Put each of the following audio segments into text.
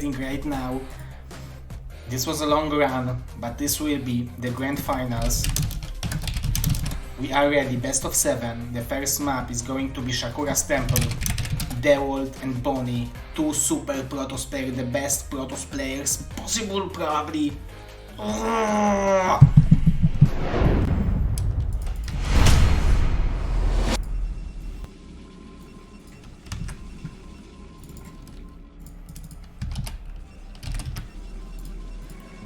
right now. This was a long run, but this will be the grand finals. We are ready, best of 7. The first map is going to be Shakura's Temple, Dewalt and Bonyth, 2 super Protoss players, the best Protoss players possible probably.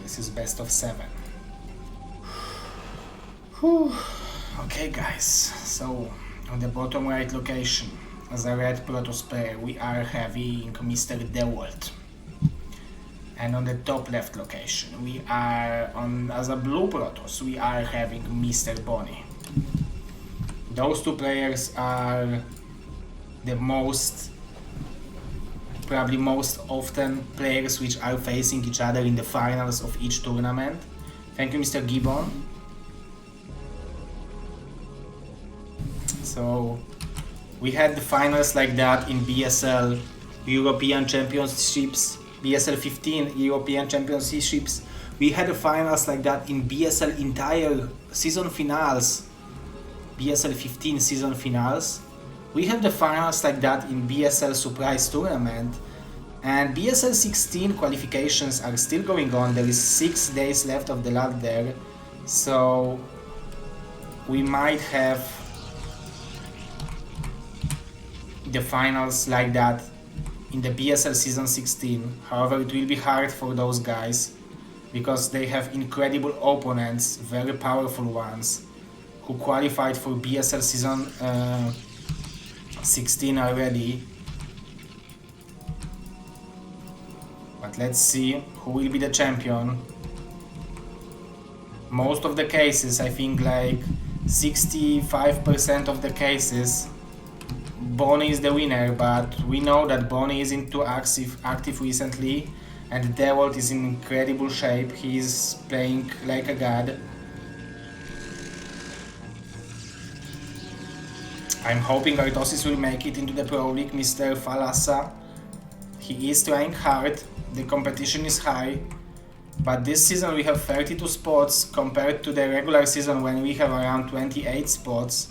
This is best of 7. Okay guys, so on the bottom right location, as a red Protoss player, we are having Mr. Dewalt. And on the top left location, we are as a blue Protoss, we are having Mr. Bonyth. Those 2 players are the probably most often players which are facing each other in the finals of each tournament. Thank you, Mr. Gibbon. So we had the finals like that in BSL European Championships, BSL 15 European Championships. We had the finals like that in BSL entire season finals, BSL 15 season finals. We have the finals like that in BSL Surprise Tournament, and BSL 16 qualifications are still going on. There is 6 days left of the ladder, so we might have the finals like that in the BSL season 16. However, it will be hard for those guys because they have incredible opponents, very powerful ones, who qualified for BSL season 16 already. But let's see who will be the champion. Most of the cases, I think like 65% of the cases, Bonyth is the winner, but we know that Bonyth isn't too active recently, and Dewalt is in incredible shape. He is playing like a god. I'm hoping Artosis will make it into the Pro League, Mr. Falasa. He is trying hard, the competition is high, but this season we have 32 spots compared to the regular season when we have around 28 spots.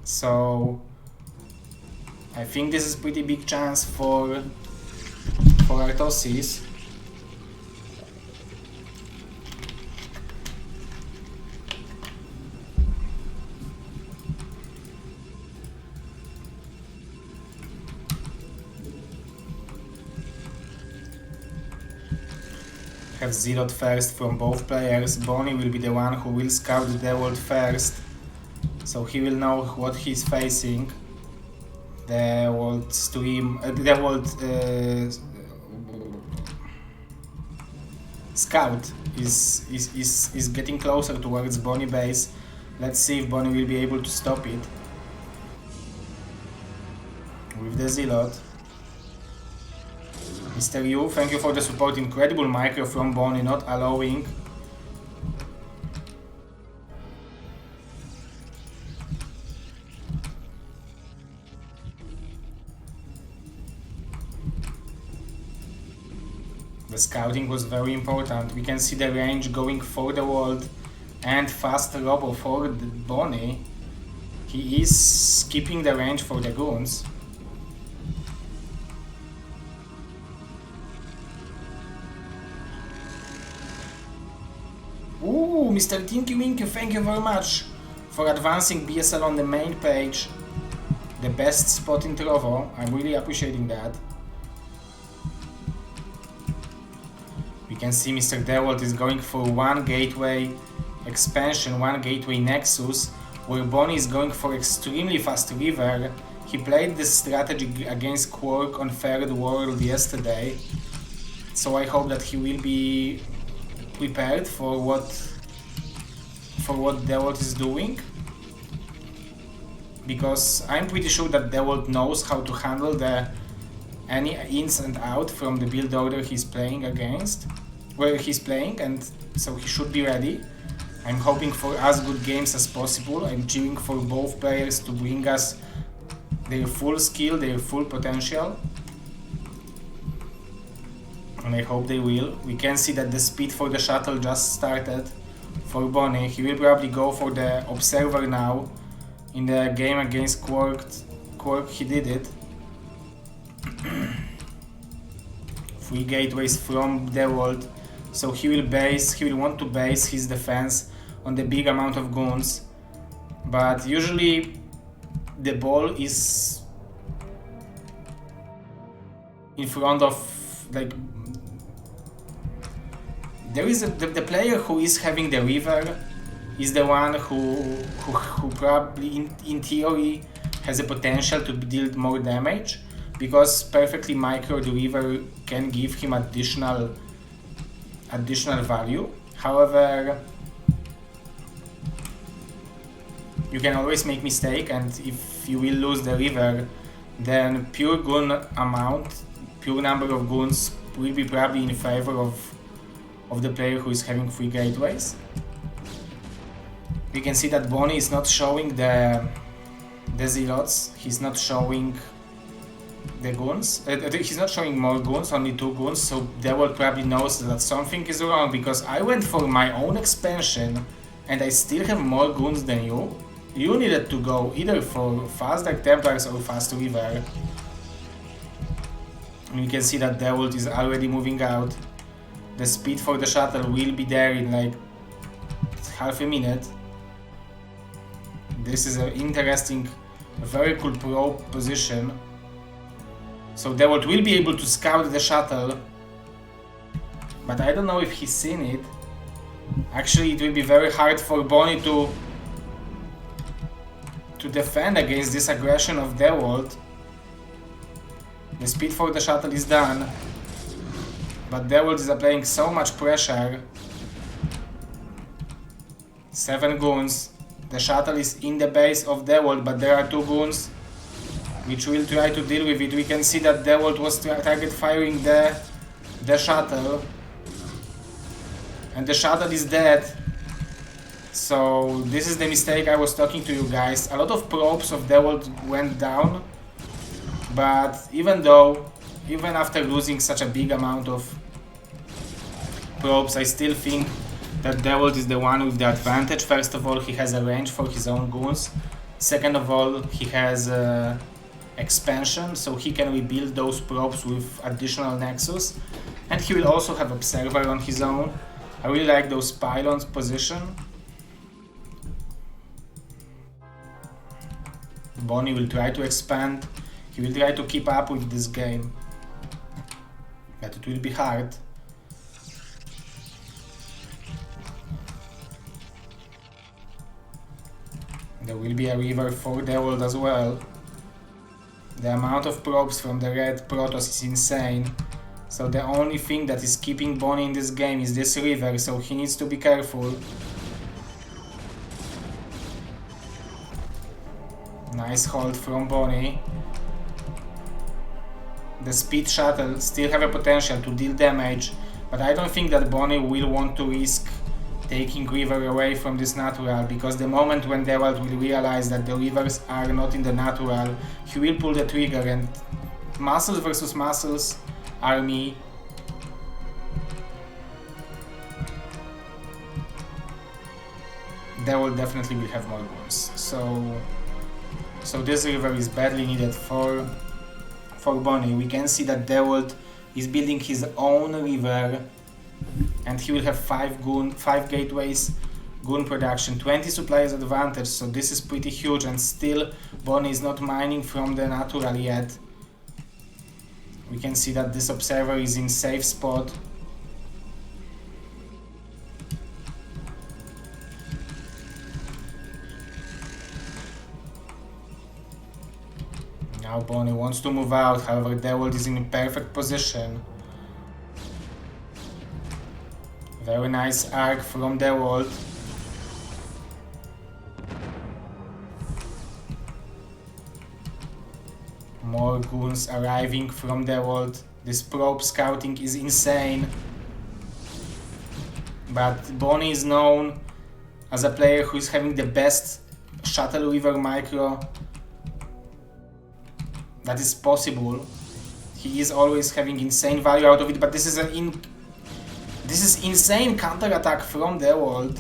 So I think this is pretty big chance for Artosis. Have zeroed first from both players. Bonyth will be the one who will scout the Dewalt first, so he will know what he's facing. Dewalt scout is getting closer towards Bonyth base. Let's see if Bonyth will be able to stop it with the Zealot. Mr. Yu, thank you for the support. Incredible micro from Bonyth, not allowing. The scouting was very important. We can see the range going for the world and fast robo for Bonyth. He is skipping the range for the goons. Ooh, Mr. Tinky Winky, thank you very much for advancing BSL on the main page. The best spot in Trovo. I'm really appreciating that. We can see Mr. Dewalt is going for 1 gateway expansion, 1 gateway nexus, where Bonyth is going for extremely fast river. He played this strategy against Quark on Third World yesterday, so I hope that he will be prepared for what Dewalt is doing, because I'm pretty sure that Dewalt knows how to handle any ins and out from the build order he's playing against, where he's playing, and so he should be ready. I'm hoping for as good games as possible. I'm cheering for both players to bring us their full skill, their full potential. and I hope they will. We can see that the speed for the shuttle just started for Bonyth. He will probably go for the observer now. In the game against Quark he did it. 3 gateways from Dewalt, so he will want to base his defense on the big amount of goons, but usually the ball is in front of, like, there is the player who is having the river is the one who probably in theory has the potential to deal more damage, because perfectly micro the river can give him additional value. However, you can always make mistake, and if you will lose the river, then pure number of goons will be probably in favor of the player who is having 3 gateways. We can see that Bonyth is not showing the zealots, he's not showing the goons, he's not showing more goons, only 2 goons, so Dewalt probably knows that something is wrong, because I went for my own expansion and I still have more goons than you. You needed to go either for fast Dark Templars or fast river. And you can see that Dewalt is already moving out. The speed for the shuttle will be there in like half a minute. This is an interesting, very cool probe position. So Dewalt will be able to scout the shuttle, but I don't know if he's seen it. Actually, it will be very hard for Bonyth to defend against this aggression of Dewalt. The speed for the shuttle is done, but Dewalt is applying so much pressure. 7 goons. The shuttle is in the base of Dewalt, but there are 2 goons which will try to deal with it. We can see that Dewalt was target firing the shuttle, and the shuttle is dead. So this is the mistake I was talking to you guys. A lot of probes of Dewalt went down, but even after losing such a big amount of probes, I still think that Dewalt is the one with the advantage. First of all, he has a range for his own goons. Second of all, he has expansion, so he can rebuild those probes with additional nexus, and he will also have observer on his own. I really like those pylons position. Bonyth will try to expand, he will try to keep up with this game, but it will be hard. There will be a river for Dewalt as well. The amount of probes from the red Protoss is insane. So the only thing that is keeping Bonyth in this game is this river, so he needs to be careful. Nice hold from Bonyth. The speed shuttle still have a potential to deal damage, but I don't think that Bonyth will want to risk taking river away from this natural, because the moment when Dewalt will realize that the rivers are not in the natural, he will pull the trigger, and muscles versus muscles army Dewalt definitely will have more goons. So this river is badly needed for Bonyth. We can see that Dewalt is building his own river, and he will have 5 gateways, goon production, 20 suppliers advantage, so this is pretty huge, and still Bonyth is not mining from the natural yet. We can see that this observer is in safe spot. Now Bonyth wants to move out, however Dewalt is in a perfect position. Very nice arc from Dewalt. More goons arriving from Dewalt. This probe scouting is insane. But Bonyth is known as a player who is having the best shuttle river micro that is possible. He is always having insane value out of it, but this is insane counter-attack from Dewalt.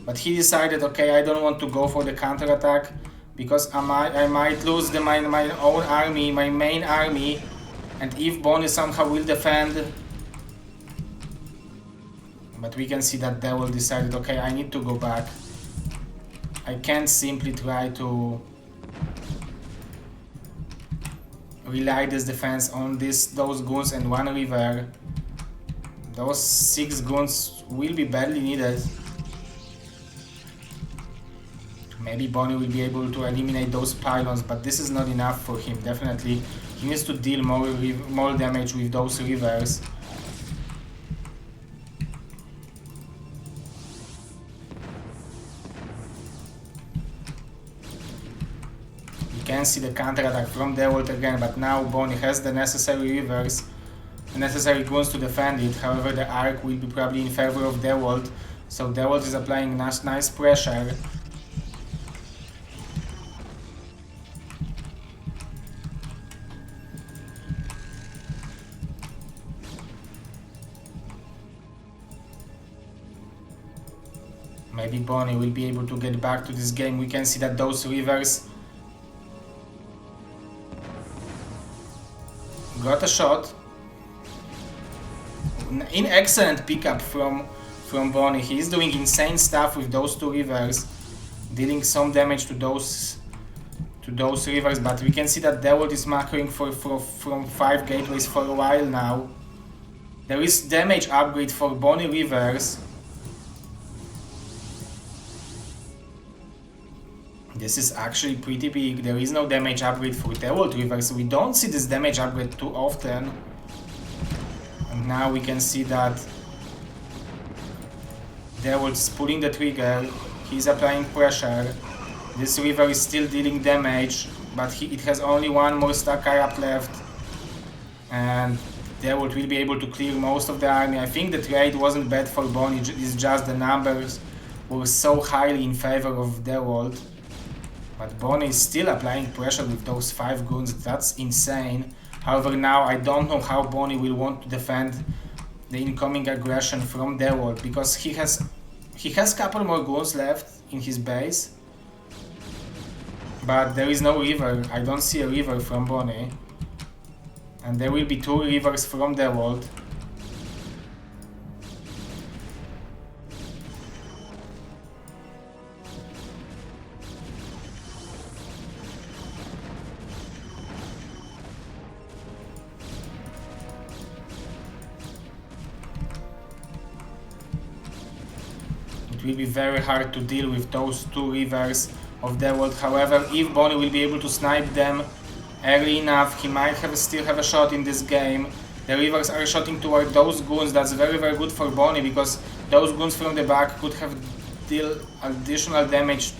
But he decided, okay, I don't want to go for the counter-attack because I might lose my own army, my main army, and if Bonyth somehow will defend. But we can see that Dewalt decided, okay, I need to go back. I can't simply try to rely this defense on those goons and one river. Those 6 goons will be badly needed. Maybe Bonyth will be able to eliminate those pylons, but this is not enough for him, definitely. He needs to deal more damage with those rivers. You can see the counterattack from Dewalt again, but now Bonyth has the necessary rivers, the necessary goons to defend it. However, the arc will be probably in favor of Dewalt, so Dewalt is applying nice pressure. Maybe Bonyth will be able to get back to this game. We can see that those rivers got a shot. An excellent pickup from Bonyth. He is doing insane stuff with those 2 rivers, dealing some damage to those rivers. But we can see that Dewalt is macroing from 5 gateways for a while now. There is damage upgrade for Bonyth rivers. This is actually pretty big. There is no damage upgrade for Dewalt rivers. We don't see this damage upgrade too often. And now we can see that Dewalt is pulling the trigger. He's applying pressure. This river is still dealing damage, but it has only 1 more stack up left. And Dewalt will be able to clear most of the army. I think the trade wasn't bad for Bonyth. It's just the numbers were so highly in favor of Dewalt. But Bonyth is still applying pressure with those 5 goons. That's insane. However, now I don't know how Bonyth will want to defend the incoming aggression from Dewalt, because he has a couple more goons left in his base. But there is no river. I don't see a river from Bonyth. And there will be 2 rivers from Dewalt. It will be very hard to deal with those 2 rivers of Dewalt. However, if Bonyth will be able to snipe them early enough, he might still have a shot in this game. The rivers are shooting toward those goons. That's very good for Bonyth, because those goons from the back could have deal additional damage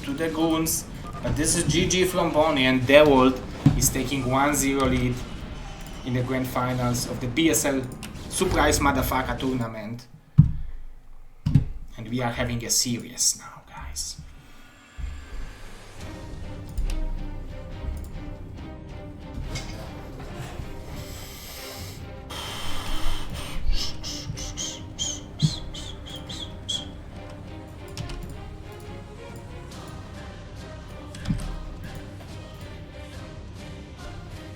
to the goons. But this is GG from Bonyth, and Dewalt is taking 1-0 lead in the grand finals of the BSL Surprise Motherfucker tournament. And we are having a series now, guys.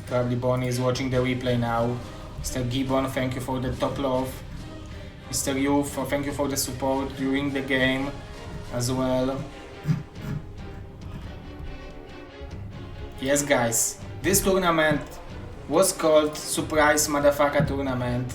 Probably Bonyth is watching the replay now. Mr. Gibbon, thank you for the top love. Mr. Yu, thank you for the support during the game as well. Yes, guys, this tournament was called Surprise Motherfucker Tournament.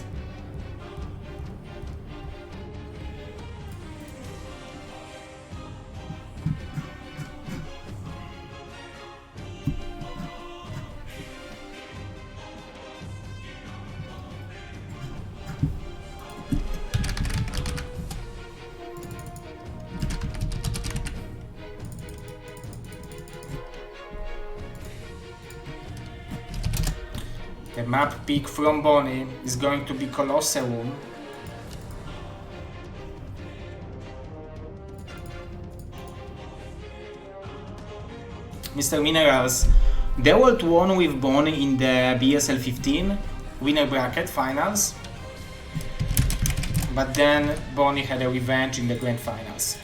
The map pick from Bonyth is going to be Colosseum. Mr. Minerals, Dewalt won with Bony in the BSL 15 winner bracket finals, but then Bony had a revenge in the grand finals.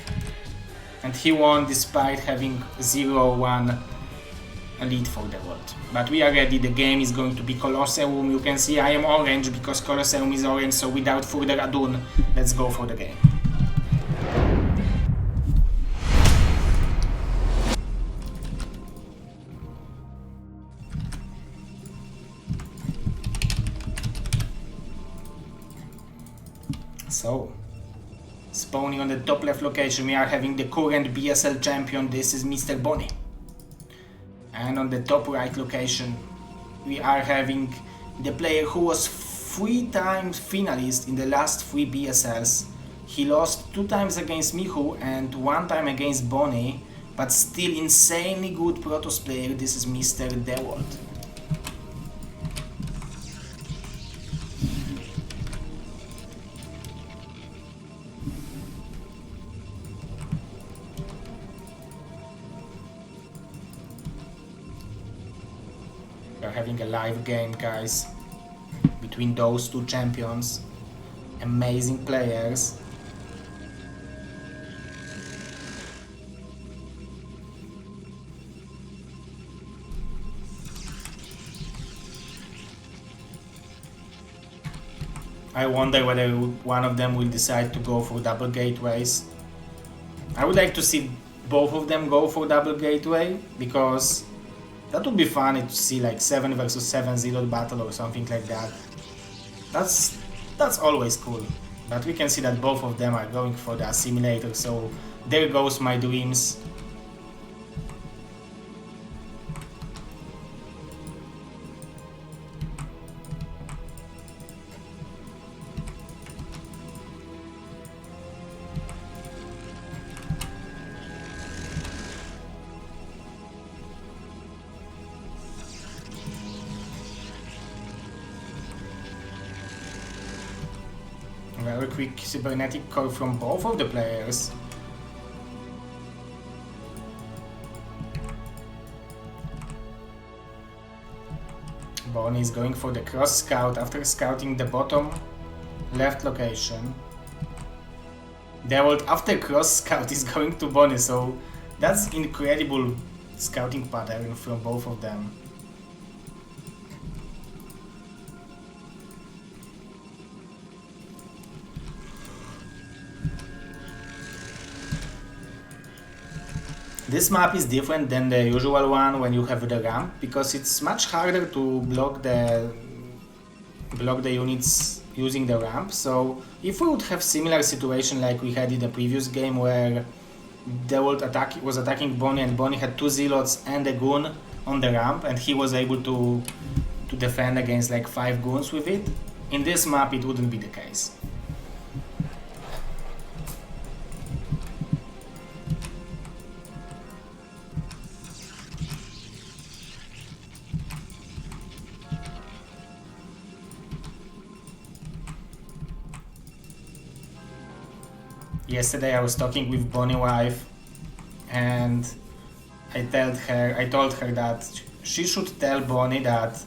And he won despite having 0-1 lead for Dewalt. But we are ready, the game is going to be Colosseum. You can see I am orange because Colosseum is orange, so without further ado, let's go for the game. So, spawning on the top left location, we are having the current BSL champion, this is Mr. Bony. And on the top right location, we are having the player who was 3 times finalist in the last 3 BSLs. He lost 2 times against Michu and 1 time against Bony, but still insanely good Protoss player, this is Mr. Dewalt. We are having a live game, guys, between those 2 champions, amazing players. I wonder whether one of them will decide to go for double gateways. I would like to see both of them go for double gateway, because that would be funny to see like 7 versus 7 Zealot battle or something like that. That's always cool. But we can see that both of them are going for the assimilator, so there goes my dreams. Very quick cybernetic core from both of the players. Bony is going for the cross scout after scouting the bottom left location. Dewalt after cross scout is going to Bony, so that's incredible scouting pattern from both of them. This map is different than the usual one when you have the ramp, because it's much harder to block the units using the ramp. So if we would have similar situation like we had in the previous game, where Dewalt was attacking Bony and Bony had 2 Zealots and a Goon on the ramp, and he was able to defend against like 5 Goons with it, in this map it wouldn't be the case. Yesterday I was talking with Bony wife, and I told her that she should tell Bony that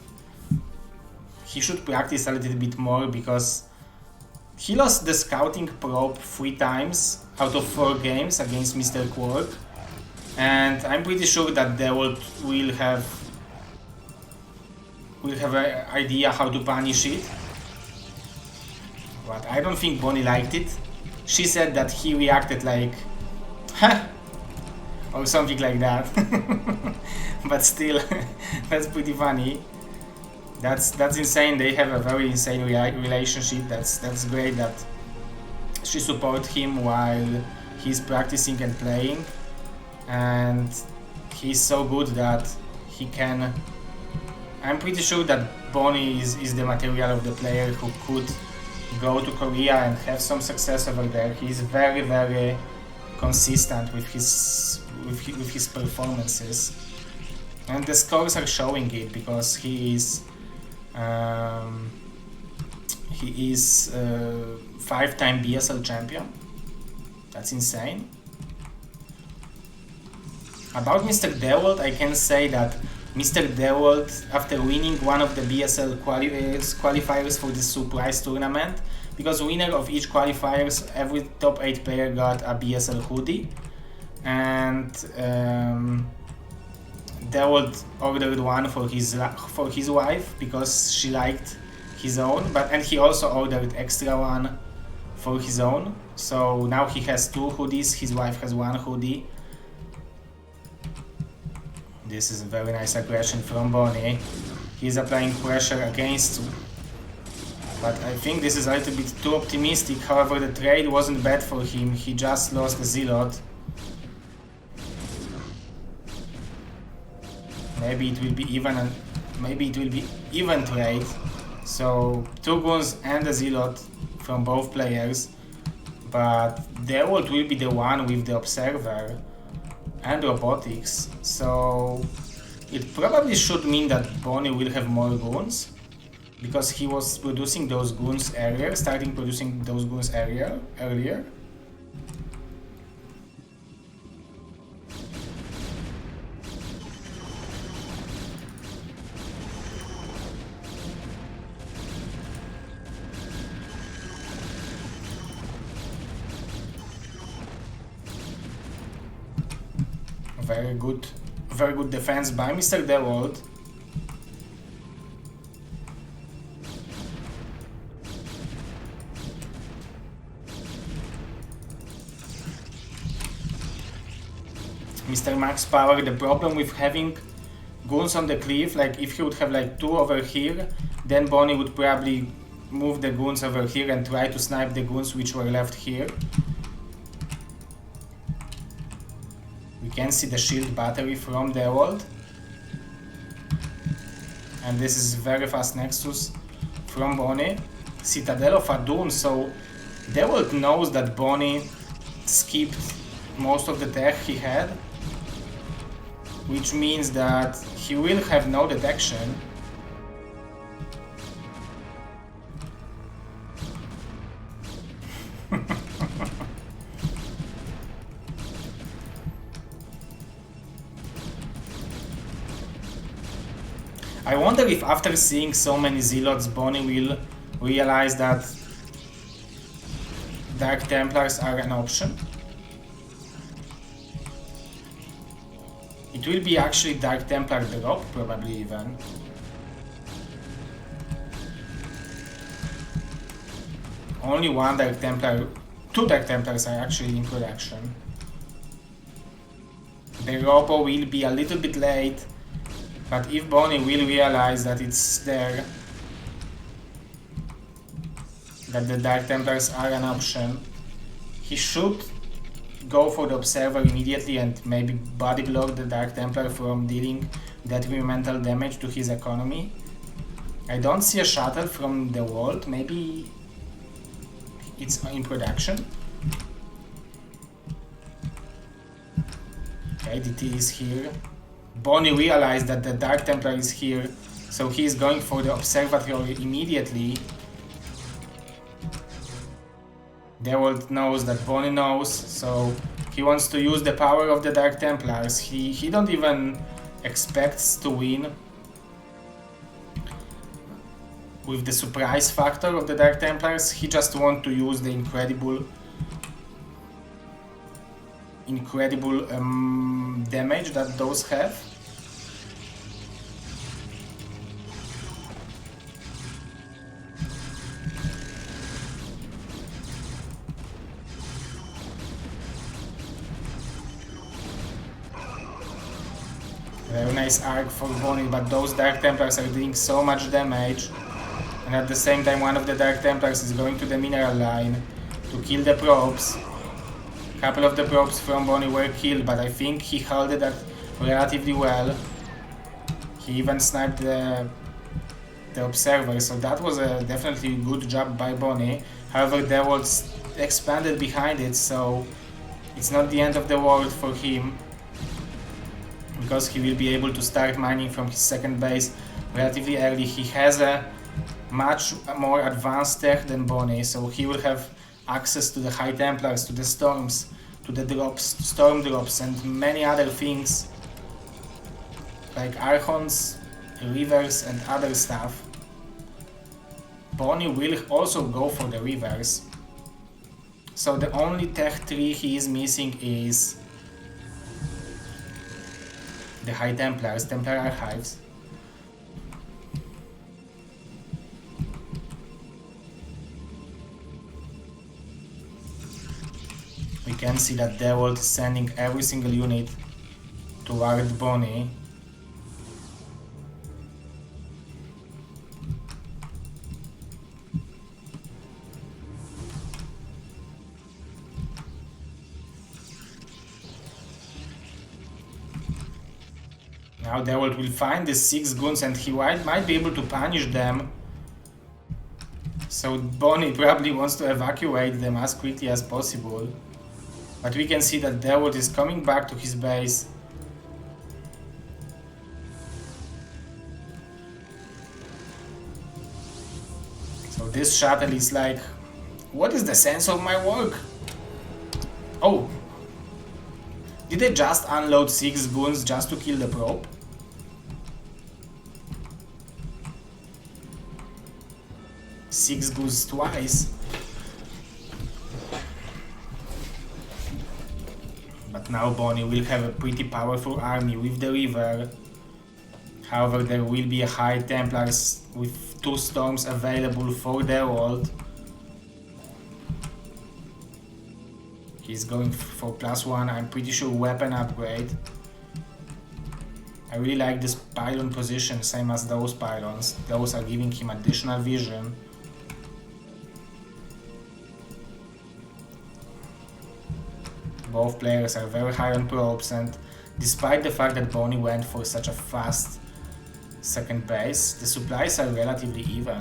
he should practice a little bit more, because he lost the scouting probe 3 times out of 4 games against Mr. Quark, and I'm pretty sure that Dewalt will have an idea how to punish it. But I don't think Bony liked it. She said that he reacted like, huh? Or something like that. But still, that's pretty funny. That's insane. They have a very insane relationship. That's great that she supports him while he's practicing and playing. And he's so good that he can... I'm pretty sure that Bony is the material of the player who could go to Korea and have some success over there. He's very, very consistent with his performances, and the scores are showing it, because he is 5-time BSL champion. That's insane. About Mr. Dewalt, I can say that Mr. Dewalt, after winning one of the BSL qualifiers for the surprise tournament, because winner of each qualifiers, every top 8 player got a BSL hoodie, and Dewalt ordered one for his wife because she liked his own, and he also ordered extra one for his own. So now he has 2 hoodies, his wife has 1 hoodie. This is a very nice aggression from Bonyth. He's applying pressure against, but I think this is a little bit too optimistic. However, the trade wasn't bad for him. He just lost the Zealot. Maybe it will be even trade. So 2 goons and a Zealot from both players, but Dewalt will be the one with the Observer and Robotics, so it probably should mean that Bonyth will have more goons, because he was producing those goons earlier, earlier. Very good defense by Mr. Dewalt. Mr. Max Power, the problem with having goons on the cliff, like if he would have like 2 over here, then Bonyth would probably move the goons over here and try to snipe the goons which were left here. We can see the shield battery from Dewalt, and this is very fast Nexus from Bonyth. Citadel of Adun, so Dewalt knows that Bonyth skipped most of the tech he had, which means that he will have no detection. I wonder if after seeing so many Zealots, Bonyth will realize that Dark Templars are an option. It will be actually Dark Templar drop, probably even. Only 1 Dark Templar, 2 Dark Templars are actually in production. The Robo will be a little bit late, but if Bonyth will realize that it's there, that the Dark Templars are an option, he should go for the Observer immediately and maybe body block the Dark Templar from dealing detrimental damage to his economy. I don't see a shuttle from the Dewalt, maybe it's in production. Okay, DT is here. Bonyth realized that the Dark Templar is here, so he is going for the Observatory immediately. Dewalt knows that Bonyth knows, so he wants to use the power of the Dark Templars. He don't even expects to win with the surprise factor of the Dark Templars. He just wants to use the incredible damage that those have. Very nice arc for Bonyth, but those Dark Templars are doing so much damage, and at the same time one of the Dark Templars is going to the mineral line to kill the probes. A couple of the probes from Bonyth were killed, but I think he held it relatively well. He even sniped the Observer, so that was a definitely good job by Bonyth. However, Dewalt expanded behind it, so it's not the end of the world for him, because he will be able to start mining from his second base relatively early. He has a much more advanced tech than Bonyth, so he will have access to the High Templars, to the Storms, to the drops, Storm drops, and many other things. like Archons, Rivers and other stuff. Bony will also go for the Rivers. So the only tech tree he is missing is the High Templars, Templar Archives. We can see that Dewalt is sending every single unit toward Bony. Now Dewalt will find the 6 goons and he might be able to punish them. So Bony probably wants to evacuate them as quickly as possible. But we can see that Dewalt is coming back to his base. So this shuttle is like, what is the sense of my work? Oh! Did they just unload 6 goons just to kill the probe? Six goons twice. But now Bony will have a pretty powerful army with the river. However, there will be a High Templars with 2 storms available for their world. He's going for +1, I'm pretty sure, weapon upgrade. I really like this pylon position, same as those pylons. Those are giving him additional vision. Both players are very high on probes, and despite the fact that Bony went for such a fast second base, the supplies are relatively even.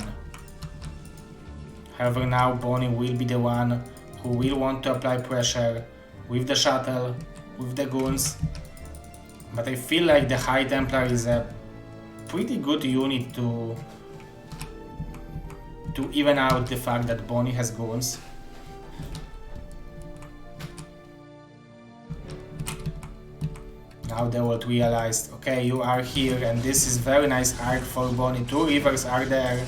However, now Bony will be the one who will want to apply pressure with the shuttle, with the goons. But I feel like the High Templar is a pretty good unit to even out the fact that Bony has goons. Now Dewalt realized, okay, you are here and this is very nice arc for Bony. 2 rivers are there.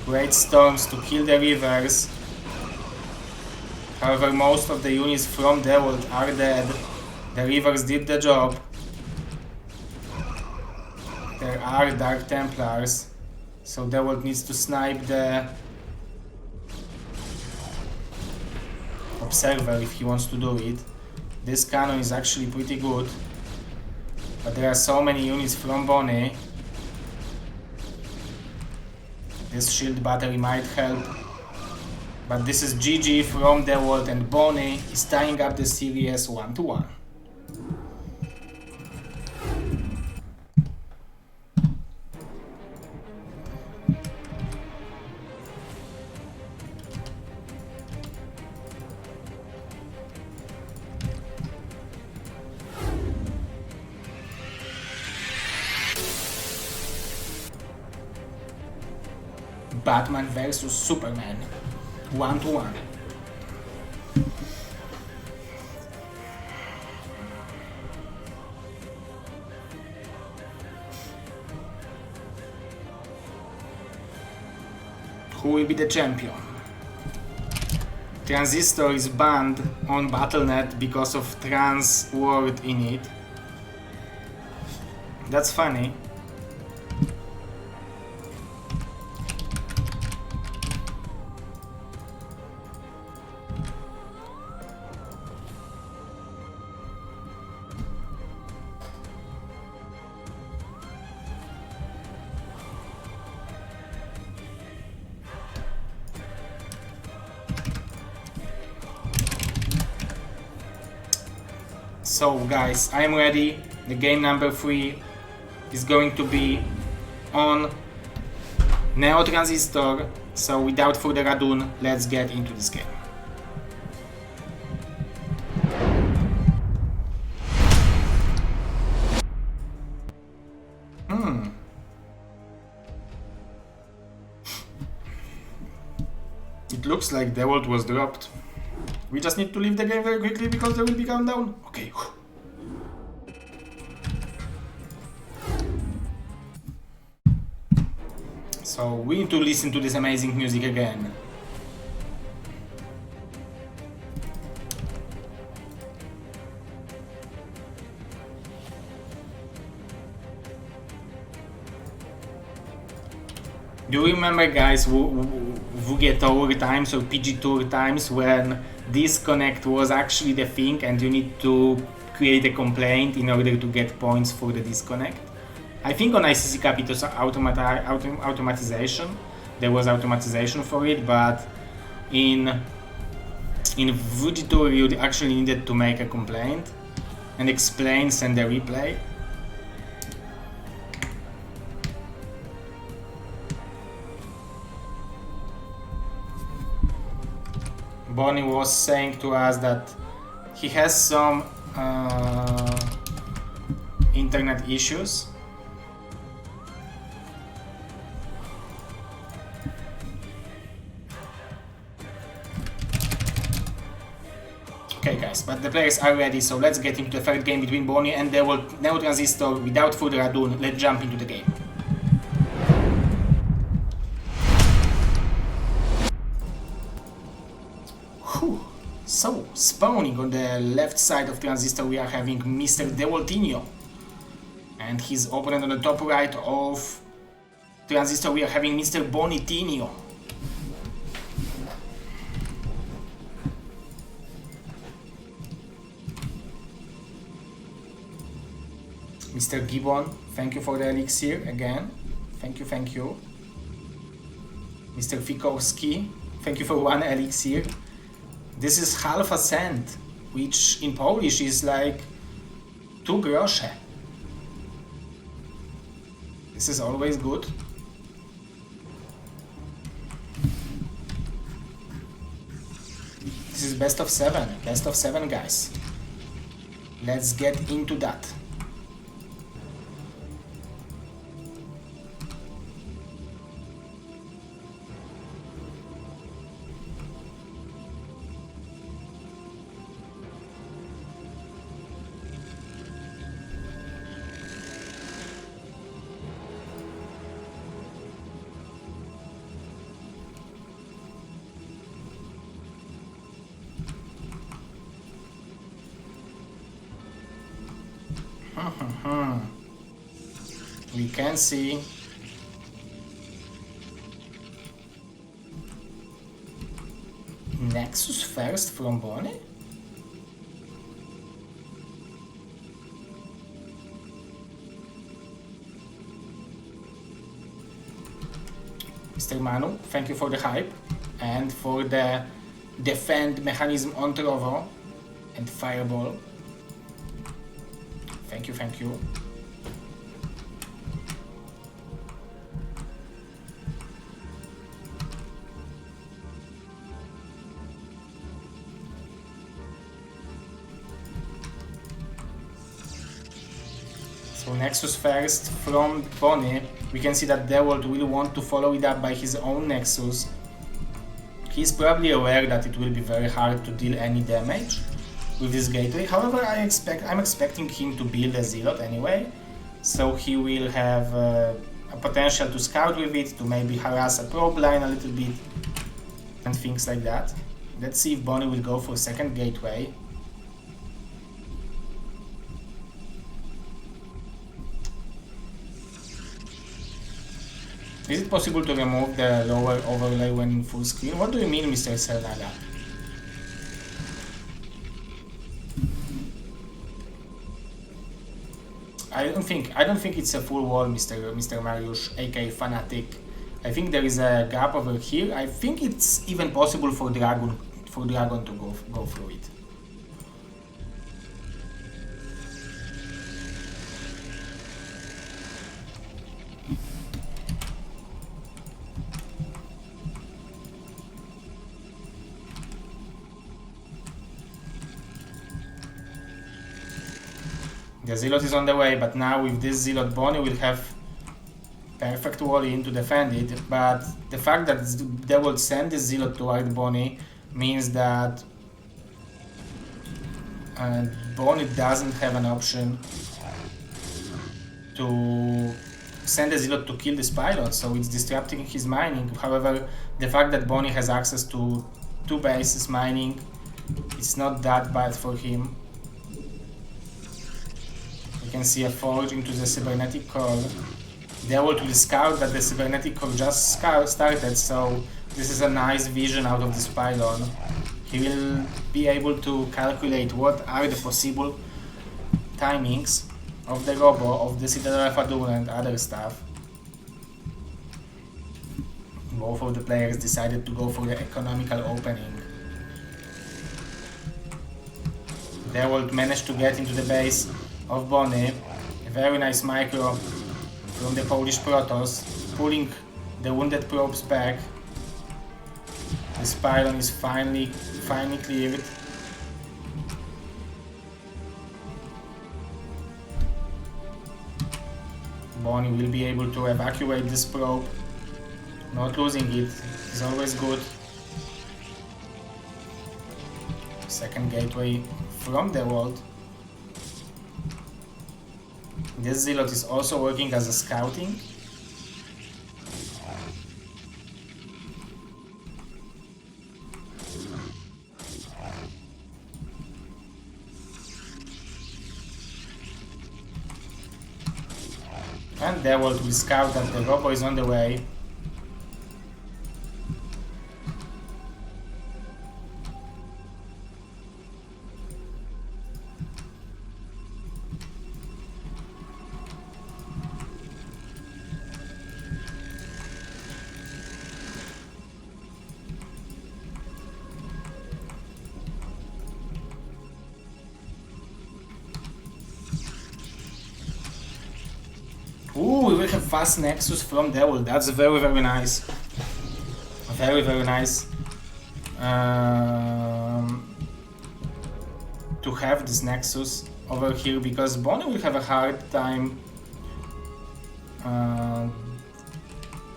Great storms to kill the rivers. However, most of the units from Dewalt are dead. The rivers did the job. There are Dark Templars, so Dewalt needs to snipe the Observer if he wants to do it. This cannon is actually pretty good, but there are so many units from Bony. This shield battery might help, but this is GG from Dewalt and Bony is tying up the series 1-1. Batman versus Superman, 1-1. Who will be the champion? Transistor is banned on Battle.net because of trans word in it. That's funny. So guys, I'm ready. The game number 3 is going to be on Neo Transistor. So without further ado, let's get into this game. It looks like Dewalt was dropped. We just need to leave the game very quickly because there will be countdown. Okay. So we need to listen to this amazing music again. Do you remember, guys, WG Tour times or PG Tour times when disconnect was actually the thing and you need to create a complaint in order to get points for the disconnect? I think on ICC Cup it was automatization. There was automatization for it, but in WG Tour you actually needed to make a complaint and explain, send a replay. Bonyth was saying to us that he has some internet issues. Okay guys, but the players are ready, so let's get into the third game between Bonyth and Dewalt Neo Transistor. Without further ado, let's jump into the game. So, spawning on the left side of Transistor we are having Mr. Dewaltinho. And his opponent on the top right of Transistor we are having Mr. Bonythinho. Mr. Gibbon, thank you for the elixir again. Thank you, thank you. Mr. Fikowski, thank you for one elixir. This is half a cent, which in Polish is like 2 grosze. This is always good. This is best of 7 guys. Let's get into that. We can see Nexus first from Bonyth. Mr. Manu, thank you for the hype and for the defend mechanism on Trovo and Fireball. Thank you, thank you. So Nexus first from Bonyth. We can see that Dewalt will want to follow it up by his own Nexus. He's probably aware that it will be very hard to deal any damage with this gateway. However, I'm expecting him to build a Zealot anyway, so he will have a potential to scout with it, to maybe harass a probe line a little bit, and things like that. Let's see if Bonyth will go for second gateway. Is it possible to remove the lower overlay when in full screen? What do you mean, Mr. Sernaga? I don't think it's a full wall, Mr. Mariusz, aka Fanatic. I think there is a gap over here. I think it's even possible for Dragon to go through it. The Zealot is on the way, but now with this Zealot Bonyth will have perfect wall in to defend it, but the fact that they will send this Zealot toward Bonyth means that Bonyth doesn't have an option to send a Zealot to kill this pylon, so it's disrupting his mining. However, the fact that Bonyth has access to 2 bases mining, it's not that bad for him. You can see a forge into the cybernetic core. Dewalt will scout that the cybernetic core just started, so this is a nice vision out of this pylon. He will be able to calculate what are the possible timings of the robo, of the zzzeropl and other stuff. Both of the players decided to go for the economical opening. Dewalt managed to get into the base of Bonyth. A very nice micro from the Polish Protoss, pulling the wounded probes back. This pylon is finally cleared. Bonyth will be able to evacuate this probe. Not losing it is always good. Second gateway from Dewalt. This Zealot is also working as a scouting. And Dewalt will scout that the robo is on the way. Ooh, we will have fast Nexus from Dewalt. That's very, very nice. Very, very nice. To have this Nexus over here, because Bonyth will have a hard time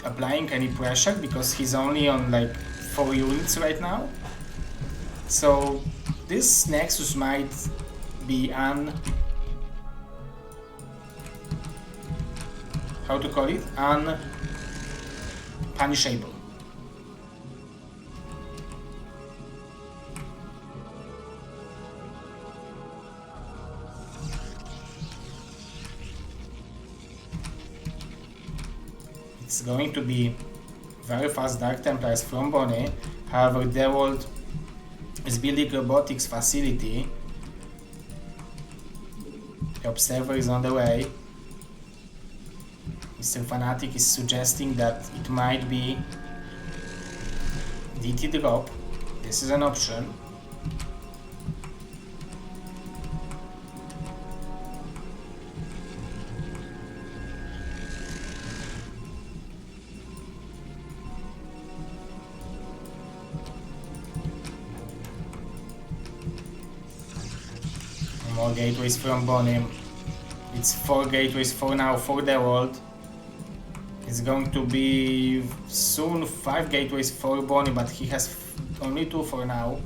applying any pressure, because he's only on like 4 units right now. So this Nexus might be how to call it? Unpunishable. It's going to be very fast Dark Templars from Bonyth. However, Dewalt is building robotics facility. The Observer is on the way. Mr. Fanatic is suggesting that it might be DT drop. This is an option. More gateways from Bonyth. It's 4 gateways for now for Dewalt. It's going to be soon 5 gateways for Bonyth, but he has only 2 for now.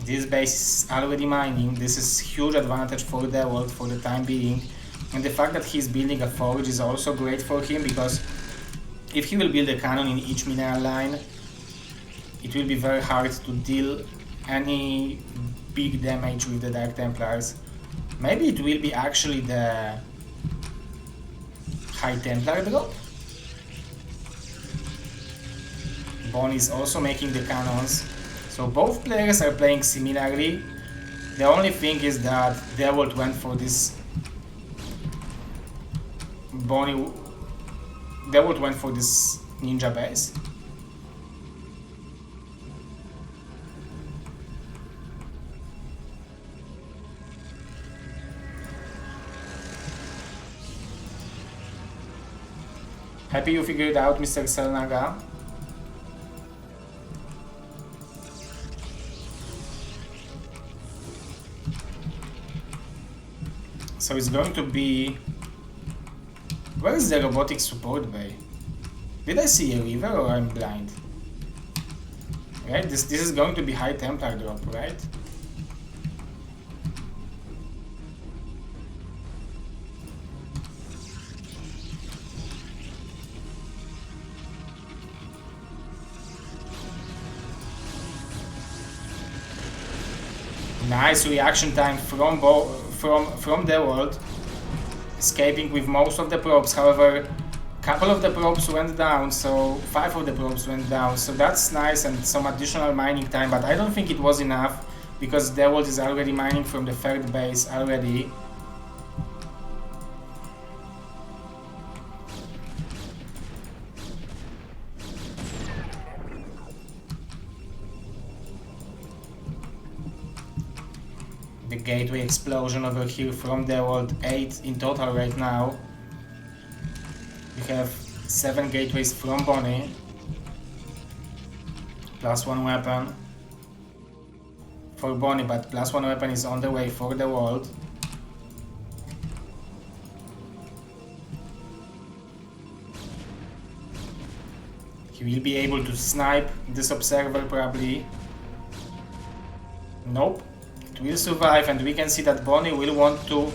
This base is already mining. This is huge advantage for Dewalt for the time being. And the fact that he's building a forge is also great for him, because if he will build a cannon in each mineral line, it will be very hard to deal any big damage with the Dark Templars. Maybe it will be actually the High Templar drop. Bonyth is also making the cannons, so both players are playing similarly. The only thing is that Dewalt went for this. Dewalt went for this ninja base. Happy you figured it out, Mr. Selnaga. So it's going to be... Where is the robotic support bay? Did I see a river or I'm blind? Right, this is going to be High Templar drop, right? Nice reaction time from Dewalt, escaping with most of the probes. However, couple of the probes went down, so 5 of the probes went down, so that's nice, and some additional mining time, but I don't think it was enough because Dewalt is already mining from the 3rd base already. The gateway explosion over here from Dewalt, 8 in total right now. We have 7 gateways from Bonyth, plus 1 weapon for Bonyth, but plus 1 weapon is on the way for Dewalt. He will be able to snipe this observer probably. Nope. Will survive, and we can see that Bonyth will want to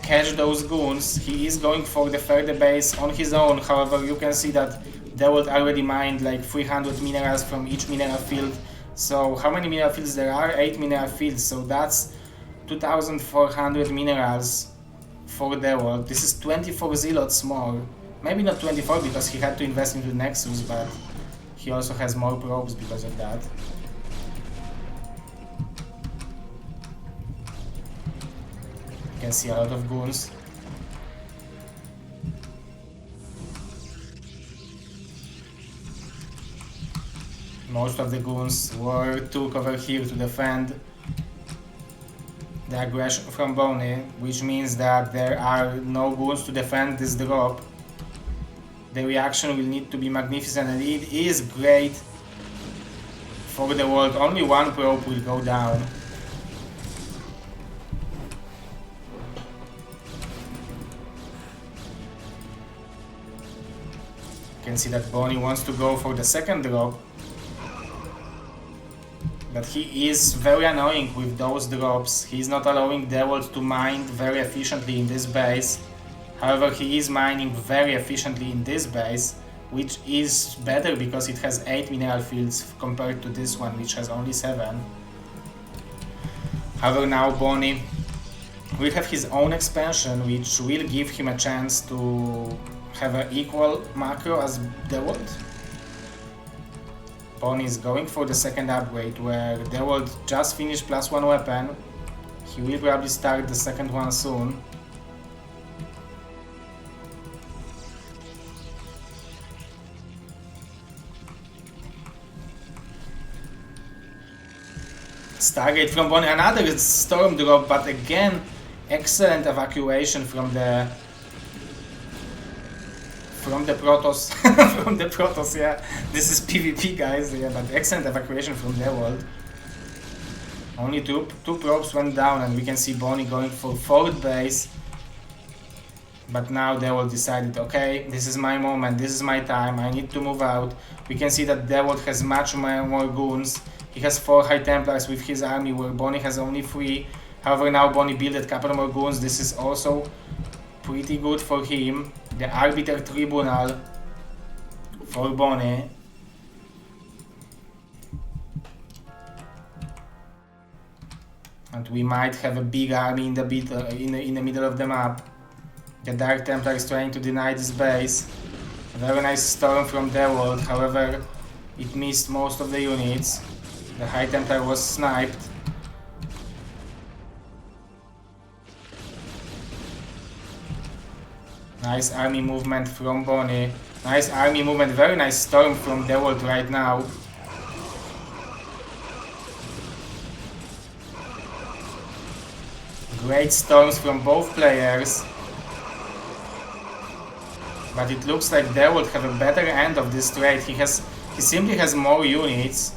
catch those goons. He is going for the 3rd base on his own. However, you can see that Dewalt already mined like 300 minerals from each mineral field. So how many mineral fields there are? 8 mineral fields, so that's 2400 minerals for Dewalt. This is 24 zealots more. Maybe not 24 because he had to invest into Nexus, but he also has more probes because of that. You can see a lot of goons. Most of the goons took over here to defend the aggression from Bonyth, which means that there are no goons to defend this drop. The reaction will need to be magnificent, and it is great for the world. Only 1 probe will go down. You can see that Bonyth wants to go for the 2nd drop, but he is very annoying with those drops. He is not allowing Dewalt to mine very efficiently in this base. However, he is mining very efficiently in this base, which is better because it has 8 mineral fields compared to this one, which has only 7. However, now Bonyth will have his own expansion, which will give him a chance to have an equal macro as Dewalt. Bonyth is going for the 2nd upgrade, where Dewalt just finished plus 1 weapon. He will probably start the 2nd one soon. Stargate from Bonyth, another storm drop, but again, excellent evacuation from the Protoss. From the Protoss, yeah. This is PvP, guys, yeah, but excellent evacuation from Dewalt. Only two probes went down, and we can see Bonyth going for 4th base. But now Dewalt decided, okay, this is my moment, this is my time, I need to move out. We can see that Dewalt has much more goons. He has 4 High Templars with his army, where Bonyth has only 3. However, now Bonyth built a couple more goons. This is also pretty good for him. The Arbiter Tribunal for Bonyth. And we might have a big army in the middle of the map. The Dark Templar is trying to deny this base. A very nice storm from Dewalt, however, it missed most of the units. The High Templar was sniped. Nice army movement from Bonyth. Nice army movement, very nice storm from Dewalt right now. Great storms from both players. But it looks like Dewalt have a better end of this trade. He simply has more units.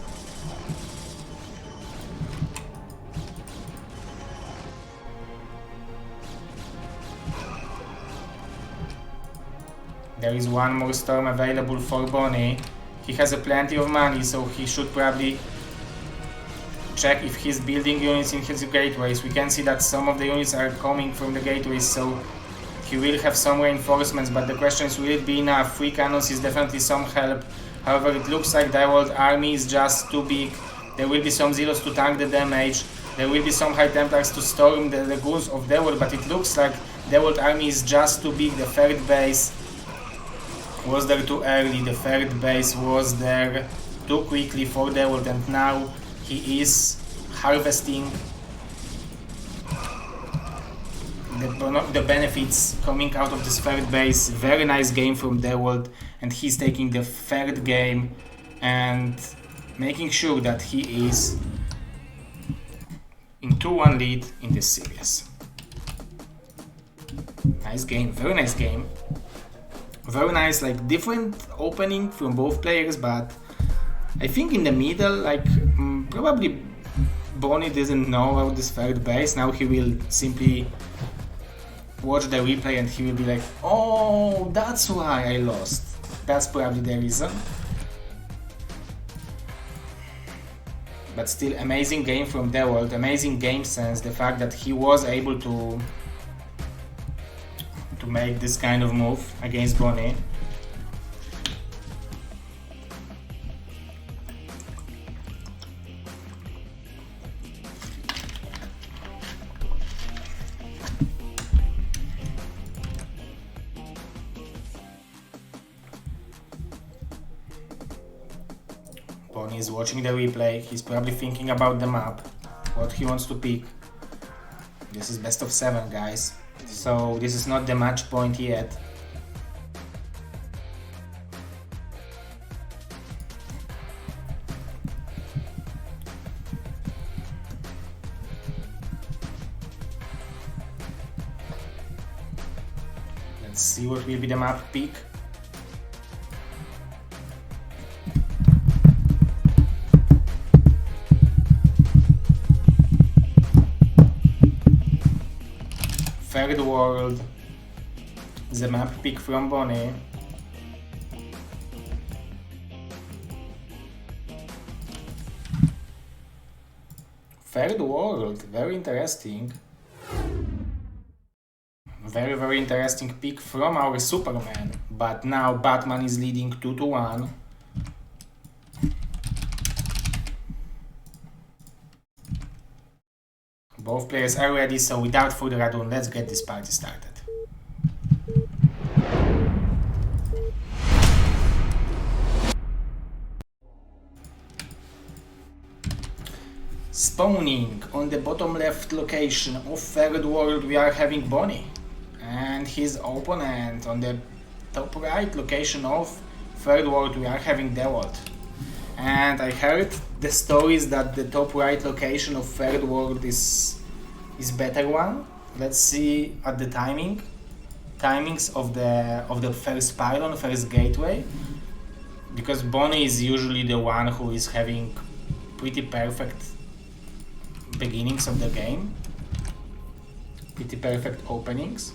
There is one more storm available for Bonyth. He has plenty of money, so he should probably check if he's building units in his gateways. We can see that some of the units are coming from the gateways, so he will have some reinforcements, but the question is, will it be enough? 3 cannons is definitely some help. However, it looks like Dewalt army is just too big. There will be some zealots to tank the damage. There will be some High Templars to storm the lagoons of Dewalt, but it looks like Dewalt army is just too big. The third base was there too early, the third base was there too quickly for Dewalt, and now he is harvesting the benefits coming out of this third base. Very nice game from Dewalt, and he's taking the third game and making sure that he is in 2-1 lead in this series. Nice game, very nice game. Very nice, like different opening from both players, but I think in the middle, like probably Bonyth doesn't know about this third base. Now he will simply watch the replay and he will be like, oh, that's why I lost. That's probably the reason. But still, amazing game from Dewalt, amazing game sense. The fact that he was able to make this kind of move against Bonyth. Bonyth is watching the replay. He's probably thinking about the map, what he wants to pick. This is best of 7, guys. So this is not the match point yet. Let's see what will be the map pick. Third World, the map pick from Bonyth. Third World, very interesting. Very interesting pick from our Superman, but now Batman is leading 2-1. Both players are ready, so without further ado, let's get this party started. Spawning on the bottom left location of Third World, we are having Bonyth and his opponent. On the top right location of Third World, we are having Dewalt. And I heard the stories that the top right location of Third World is better one. Let's see at the timings of the first pylon, first gateway, because Bonyth is usually the one who is having pretty perfect beginnings of the game, pretty perfect openings.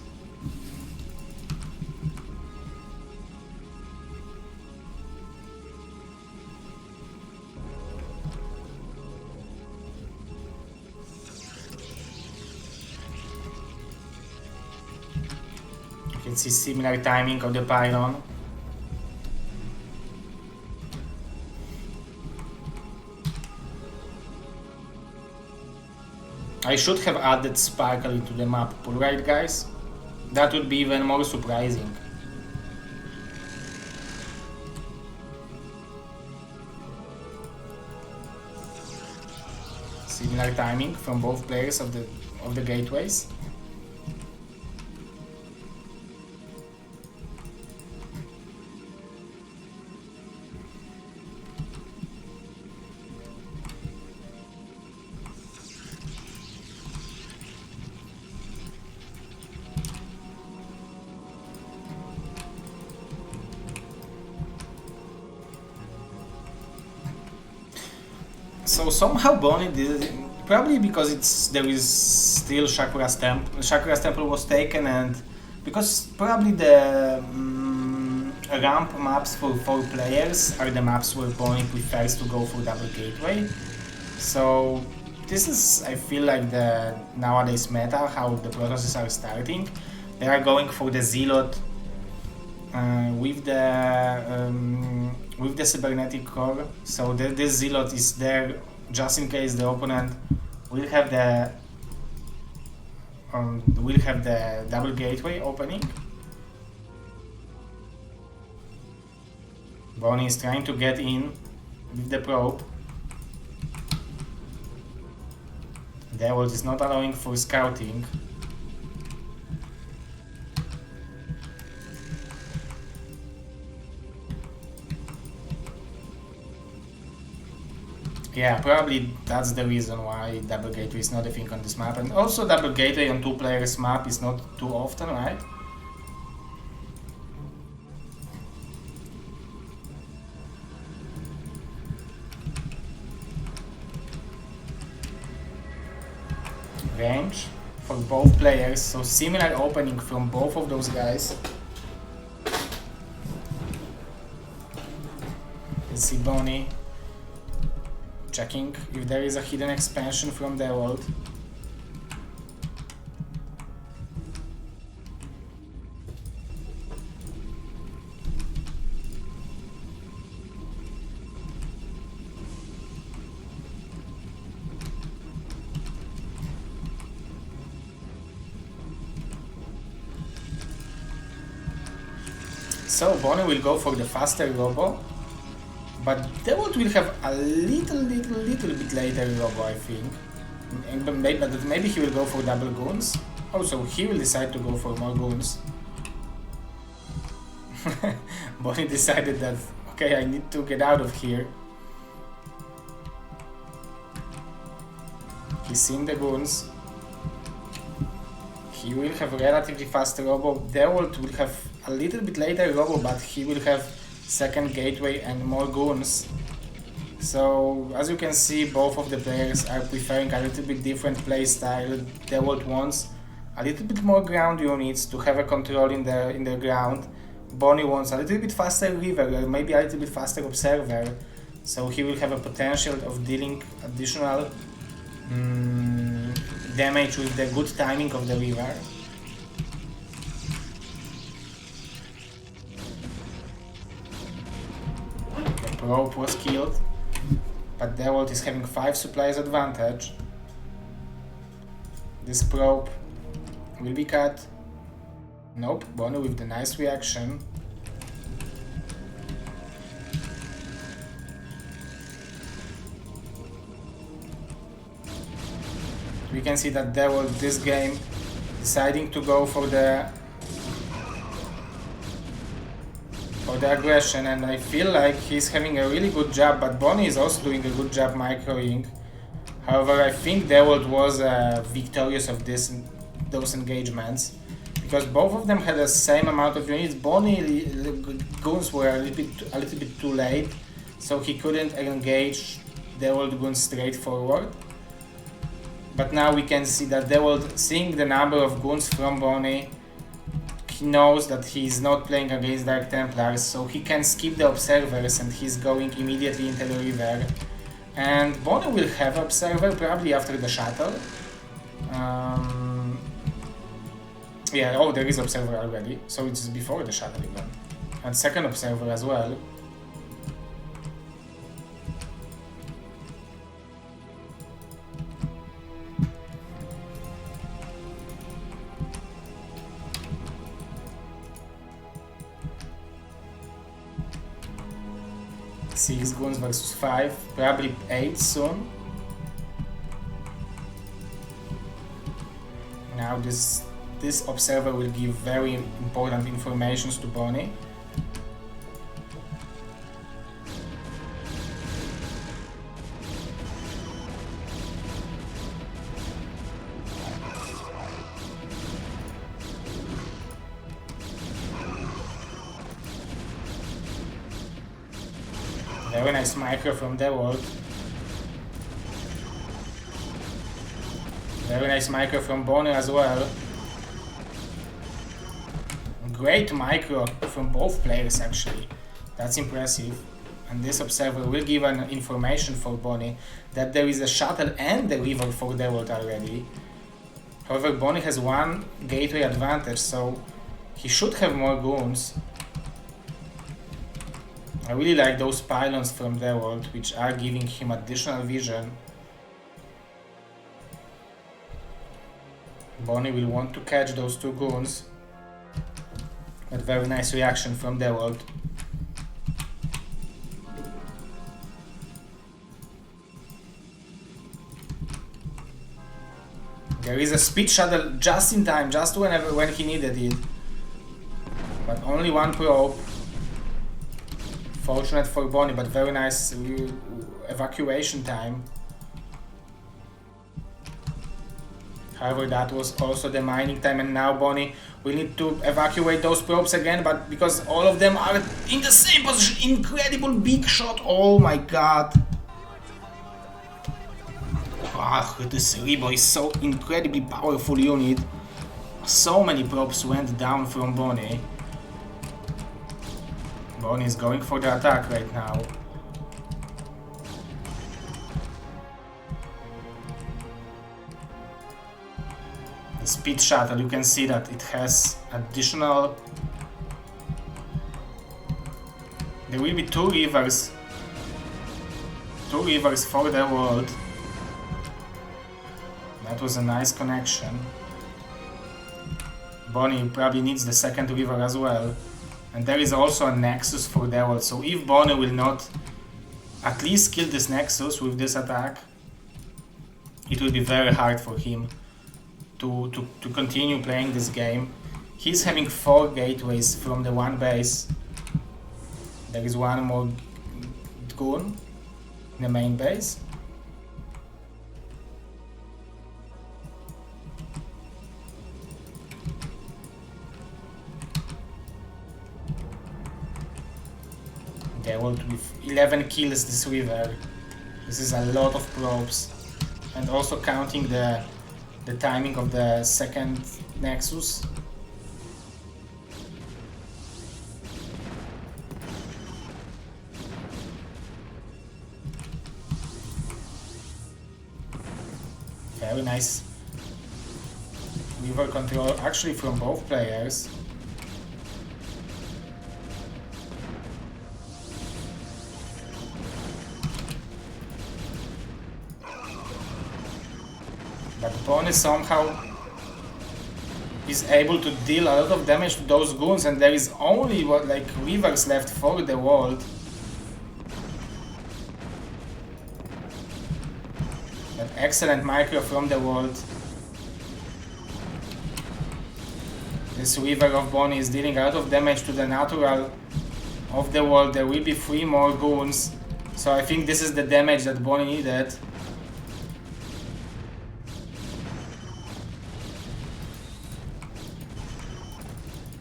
You can see similar timing of the pylon. I should have added sparkle into the map pool, right guys? That would be even more surprising. Similar timing from both players of the gateways. So somehow Bonyth did it, probably because there is still Shakura's Temple. Shakura's Temple was taken, and because probably the ramp maps for 4 players are the maps where Bonyth prefers to go for double gateway. So this is, I feel like, the nowadays meta, how the Protosses are starting. They are going for the Zealot with the cybernetic core, so this Zealot is there just in case the opponent we'll have the double gateway opening. Bonyth is trying to get in with the probe. Dewalt is not allowing for scouting. Yeah, probably that's the reason why double gateway is not a thing on this map. And also double gateway on 2 players map is not too often, right? Range for both players, so similar opening from both of those guys. Let's see Bonyth checking if there is a hidden expansion from Dewalt. So Bonyth will go for the faster robo, but Dewalt will have a little bit later robo, I think. But maybe he will go for double goons. Also, he will decide to go for more goons. Bonyth decided that, okay, I need to get out of here. He's seen the goons. He will have relatively fast robo. Dewalt will have a little bit later robo, but he will have second gateway and more goons. So as you can see, both of the players are preferring a little bit different play style. Dewalt wants a little bit more ground units to have a control in the ground. Bonyth wants a little bit faster river, or maybe a little bit faster observer. So he will have a potential of dealing additional damage with the good timing of the river. The probe was killed, but Dewalt is having 5 supplies advantage. This probe will be cut. Nope, Bonyth with the nice reaction. We can see that Dewalt this game deciding to go for the aggression, and I feel like he's having a really good job, but Bonyth is also doing a good job microing. However, I think Dewalt was victorious of those engagements, because both of them had the same amount of units. Bonyth goons were a little bit too late, so he couldn't engage Dewalt goons straightforward. But now we can see that Dewalt, seeing the number of goons from Bonyth, he knows that he's not playing against Dark Templars, so he can skip the observers and he's going immediately into the river. And Bonyth will have observer probably after the shuttle. Yeah, oh, there is observer already, so it's before the shuttle even. And second observer as well. Six goons versus 5, probably 8 soon. Now this observer will give very important information to Bonyth. Very nice micro from Dewalt. Very nice micro from Bonyth as well. Great micro from both players actually. That's impressive. And this observer will give an information for Bonyth that there is a shuttle and the river for Dewalt already. However, Bonyth has 1 gateway advantage, so he should have more goons. I really like those pylons from Dewalt, which are giving him additional vision. Bony will want to catch those two goons. But very nice reaction from Dewalt. There is a speed shuttle just in time, just when he needed it. But only one probe. Fortunate for Bony, but very nice evacuation time. However, that was also the mining time, and now Bony will need to evacuate those probes again, but because all of them are in the same position, incredible big shot, oh my god. Ah, this Rebo is so incredibly powerful unit. So many probes went down from Bony. Bony is going for the attack right now. The speed shuttle, you can see that it has additional... There will be two rivers. Two rivers for the world. That was a nice connection. Bony probably needs the second river as well. And there is also a Nexus for Dewalt, so if Bony will not at least kill this Nexus with this attack, it will be very hard for him to continue playing this game. He's having 4 gateways from the one base. There is one more goon in the main base. Dewalt with 11 kills this river. This is a lot of probes. And also counting the timing of the second Nexus. Very nice river control actually from both players. But Bony somehow is able to deal a lot of damage to those goons, and there is only like rivers left for the world. But excellent micro from the world. This river of Bony is dealing a lot of damage to the natural of the world. There will be 3 more goons, so I think this is the damage that Bony needed.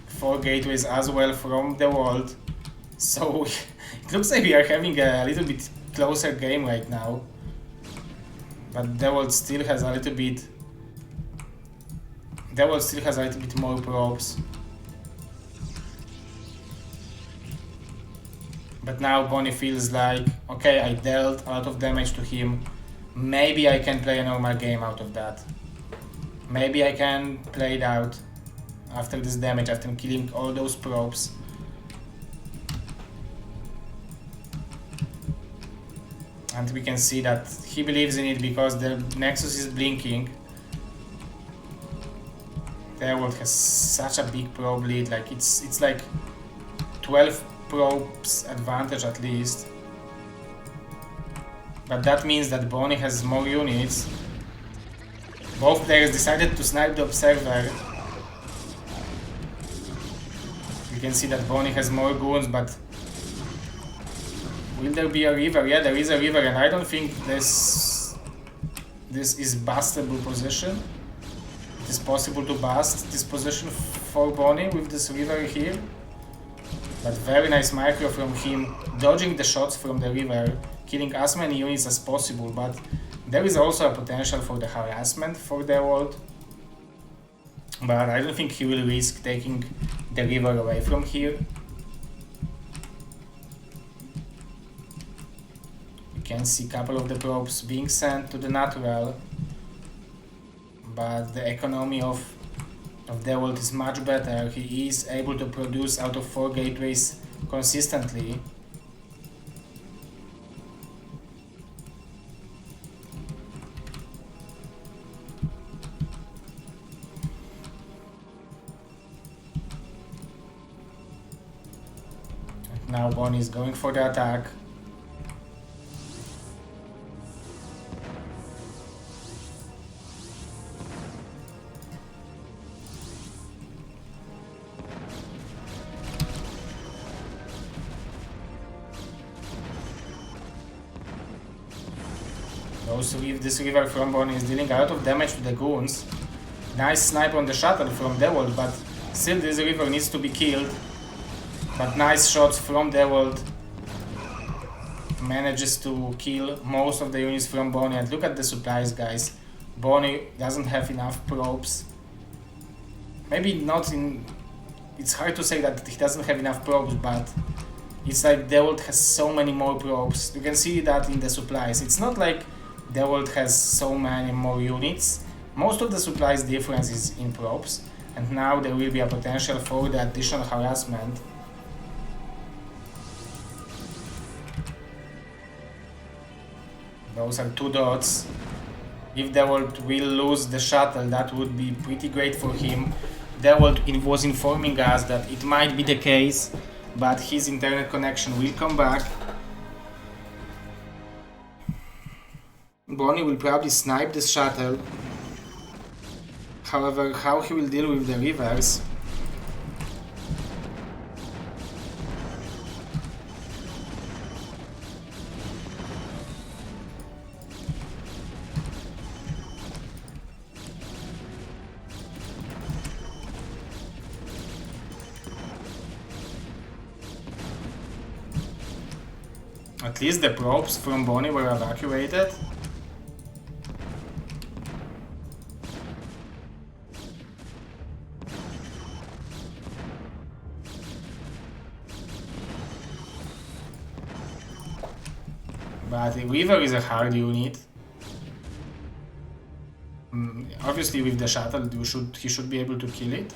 Four gateways as well from the world, so it looks like we are having a little bit closer game right now. But Dewalt still has a little bit. Dewalt still has a little bit more probes. But now Bony feels like, okay, I dealt a lot of damage to him. Maybe I can play a normal game out of that. Maybe I can play it out after this damage, after killing all those probes. And we can see that he believes in it because the Nexus is blinking. Dewalt has such a big probe lead, like it's like 12 probes advantage at least. But that means that Bony has more units. Both players decided to snipe the Observer. You can see that Bony has more goons, but will there be a river? Yeah, there is a river, and I don't think this is bustable position. It is possible to bust this position for Bony with this river here. But very nice micro from him, dodging the shots from the river, killing as many units as possible, but there is also a potential for the harassment for Dewalt. But I don't think he will risk taking the river away from here. You can see a couple of the probes being sent to the natural, but the economy of Dewalt is much better. He is able to produce out of 4 gateways consistently. Now Bonyth is going for the attack. This river from Bonyth is dealing a lot of damage to the goons. Nice snipe on the shuttle from Dewalt, but still this river needs to be killed. But nice shots from Dewalt. Manages to kill most of the units from Bonyth. And look at the supplies, guys. Bonyth doesn't have enough probes. Maybe not in... It's hard to say that he doesn't have enough probes, but it's like Dewalt has so many more probes. You can see that in the supplies. It's not like Dewalt has so many more units. Most of the supplies difference is in probes, and now there will be a potential for the additional harassment. Those are 2 dots. If Dewalt will lose the shuttle, that would be pretty great for him. Dewalt was informing us that it might be the case, but his internet connection will come back. Bonyth will probably snipe this shuttle. However, how he will deal with the rivers? At least the probes from Bonyth were evacuated. But the river is a hard unit. Obviously with the shuttle he should be able to kill it.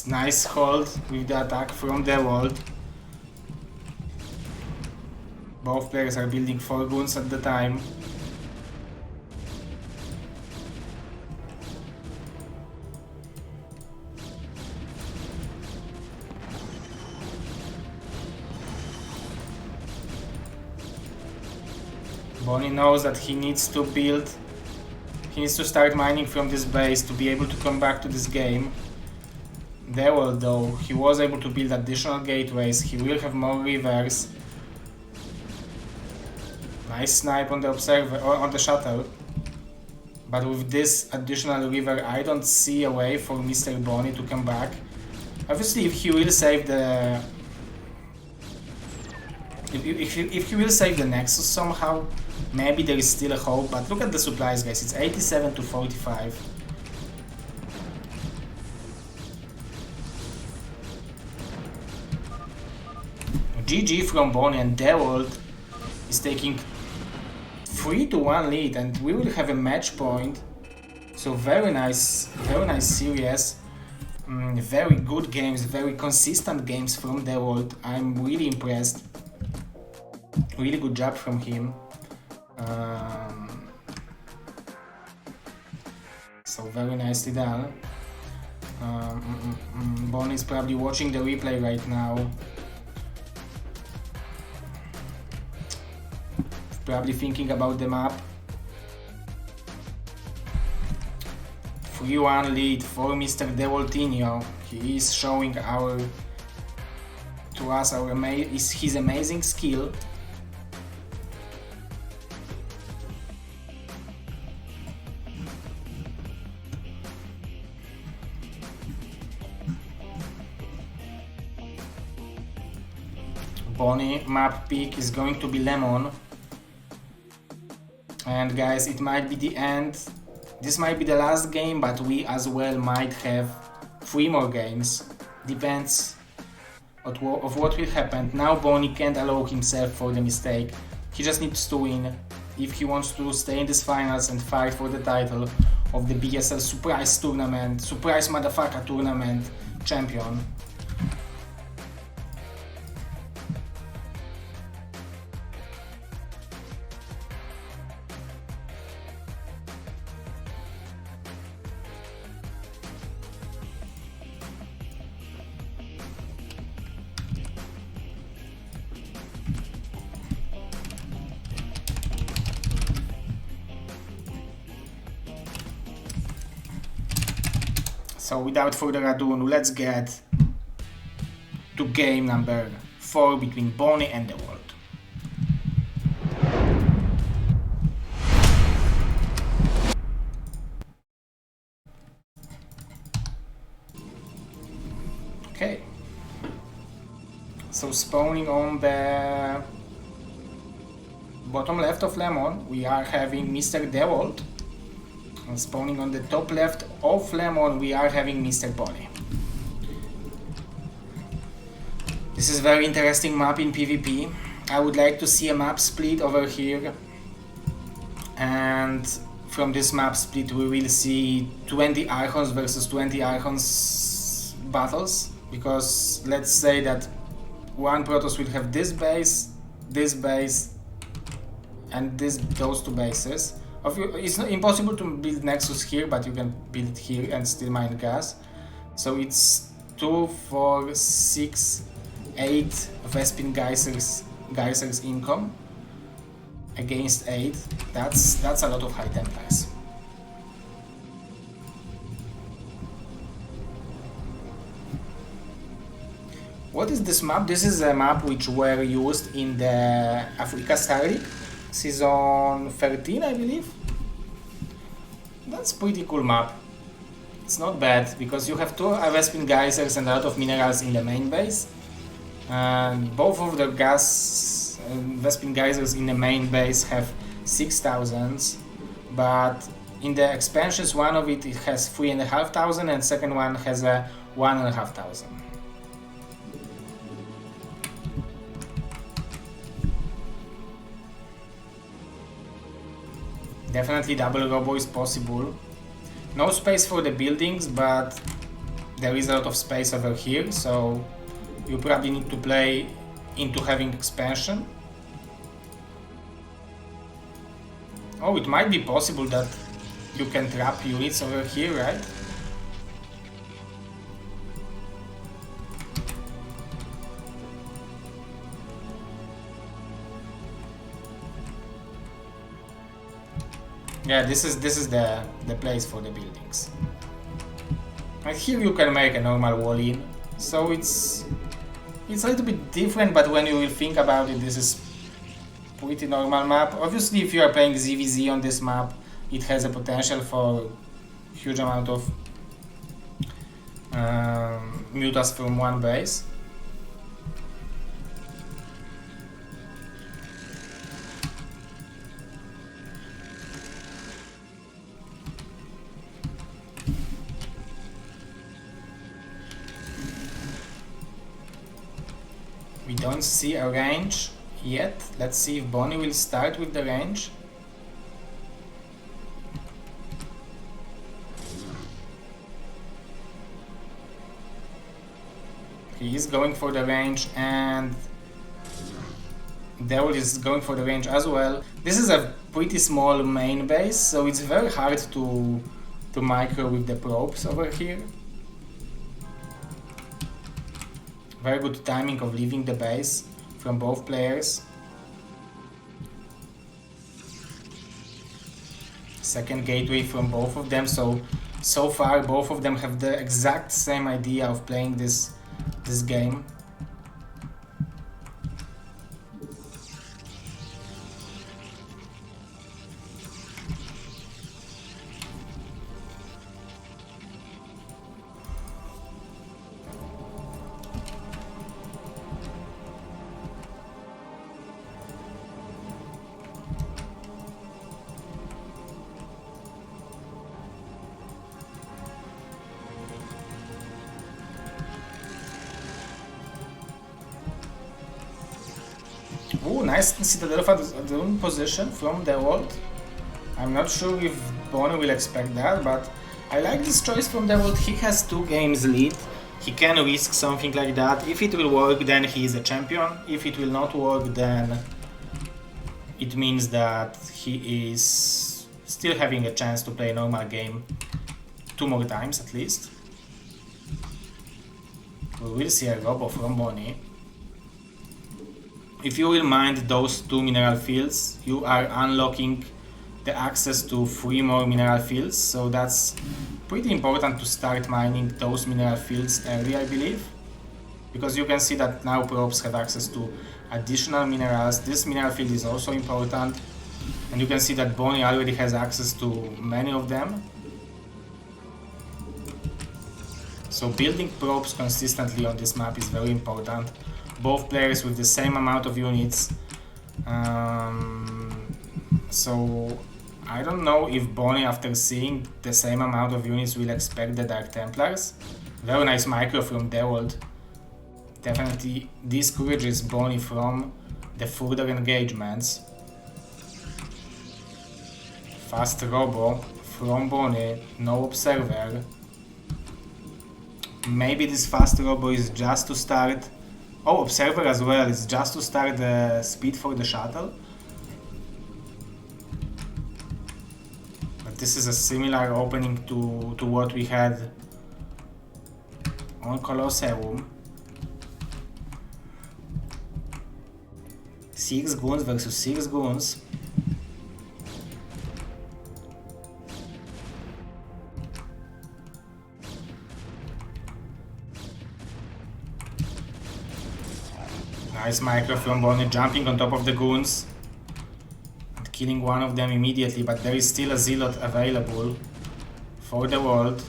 Nice hold with the attack from Dewalt. Both players are building 4 goons at the time. Bonyth knows that he needs to start mining from this base to be able to come back to this game. Dewalt, though, he was able to build additional gateways. He will have more rivers. Nice snipe on the observer or on the shuttle. But with this additional river, I don't see a way for Mr. Bonyth to come back. Obviously, if he will save the if he will save the Nexus somehow, maybe there is still a hope. But look at the supplies, guys. It's 87 to 45. GG from Bonyth, and Dewalt is taking 3-1 lead, and we will have a match point. So very nice series. Very good games, very consistent games from Dewalt. I'm really impressed. Really good job from him. So very nicely done. Bonyth is probably watching the replay right now. Probably thinking about the map. 3-1 lead for Mr. Dewaltinho. He is showing his amazing skill. Bonyth map pick is going to be Lemon. And guys, it might be the end. This might be the last game, but we as well might have 3 more games. Depends of what will happen. Now Bonyth can't allow himself for the mistake. He just needs to win if he wants to stay in this finals and fight for the title of the BSL surprise motherfucker tournament champion. So without further ado, let's get to game number 4 between Bonyth and Dewalt. Okay. So spawning on the bottom left of Lemon, we are having Mr. Dewalt. And spawning on the top left of Lemon, we are having Mr. Bonyth. This is very interesting map in PvP. I would like to see a map split over here. And from this map split we will see 20 Archons versus 20 Archons battles. Because let's say that one Protoss will have this base, and those two bases. It's not impossible to build Nexus here, but you can build here and still mine gas. So it's 2, 4, 6, 8 Vespin Geysers income against 8. That's a lot of High Templars. What is this map? This is a map which were used in the Africa Starleague season 13, I believe. That's pretty cool map. It's not bad because you have 2 Vespin Geysers and a lot of minerals in the main base. And both of the gas Vespin Geysers in the main base have 6,000, but in the expansions one of it has 3,500 and second one has a 1,500. Definitely double robo is possible. No space for the buildings, but there is a lot of space over here, so you probably need to play into having expansion. Oh, it might be possible that you can trap units over here, right? Yeah, this is the place for the buildings. And here you can make a normal wall in, so it's a little bit different, but when you will think about it, this is pretty normal map. Obviously, if you are playing ZVZ on this map, it has a potential for huge amount of mutas from one base. We don't see a range yet. Let's see if Bonyth will start with the range. He is going for the range, and Dewalt is going for the range as well. This is a pretty small main base, so it's very hard to micro with the probes over here. Very good timing of leaving the base from both players. Second gateway from both of them, so far both of them have the exact same idea of playing this game. Ooh, nice Citadel of Doom position from Dewalt. I'm not sure if Bonyth will expect that, but I like this choice from Dewalt. He has 2 games lead. He can risk something like that. If it will work, then he is a champion. If it will not work, then it means that he is still having a chance to play a normal game 2 more times at least. We will see a robo from Bonyth. If you will mine those 2 mineral fields, you are unlocking the access to 3 more mineral fields, so that's pretty important to start mining those mineral fields early, I believe. Because you can see that now probes have access to additional minerals. This mineral field is also important. And you can see that Bonyth already has access to many of them. So building probes consistently on this map is very important. Both players with the same amount of units. So I don't know if Bonyth, after seeing the same amount of units, will expect the Dark Templars. Very nice micro from Dewalt. Definitely discourages Bonyth from the further engagements. Fast robo from Bonyth, no observer. Maybe this fast robo is just to start. Oh, observer as well, it's just to start the speed for the shuttle. But this is a similar opening to what we had on Colosseum. 6 goons versus 6 goons. Nice micro from Bonyth, jumping on top of the goons and killing one of them immediately, but there is still a zealot available for the world.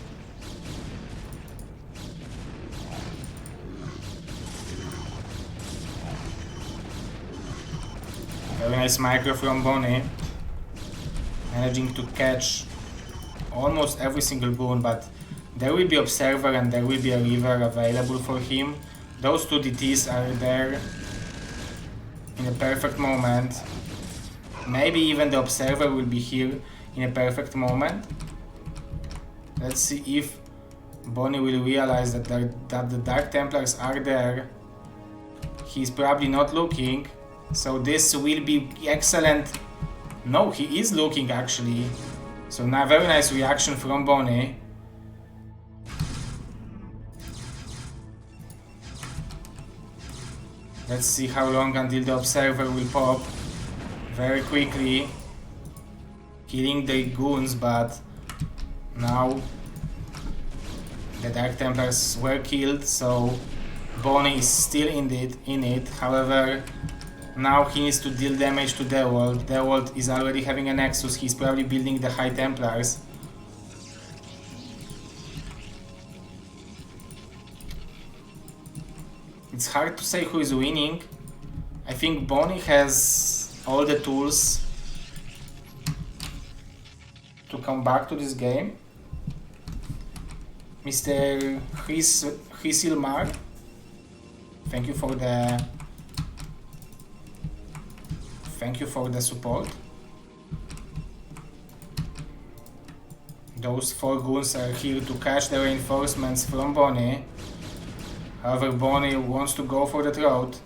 Very nice micro from Bonyth, managing to catch almost every single goon, but there will be observer and there will be a river available for him. Those 2 DTs are there in a perfect moment. Maybe even the observer will be here in a perfect moment. Let's see if Bonyth will realize that the Dark Templars are there. He's probably not looking, so this will be excellent. No, he is looking actually. So now very nice reaction from Bonyth. Let's see how long until the observer will pop. Very quickly, killing the goons, but now the Dark Templars were killed, so Bonyth is still in it. However, now he needs to deal damage to Dewalt. Dewalt is already having a Nexus, he's probably building the High Templars. It's hard to say who is winning. I think Bonyth has all the tools to come back to this game. Mr. Hisilmar, thank you for the support. Those 4 goons are here to catch the reinforcements from Bonyth. However, Bonyth wants to go for the throat.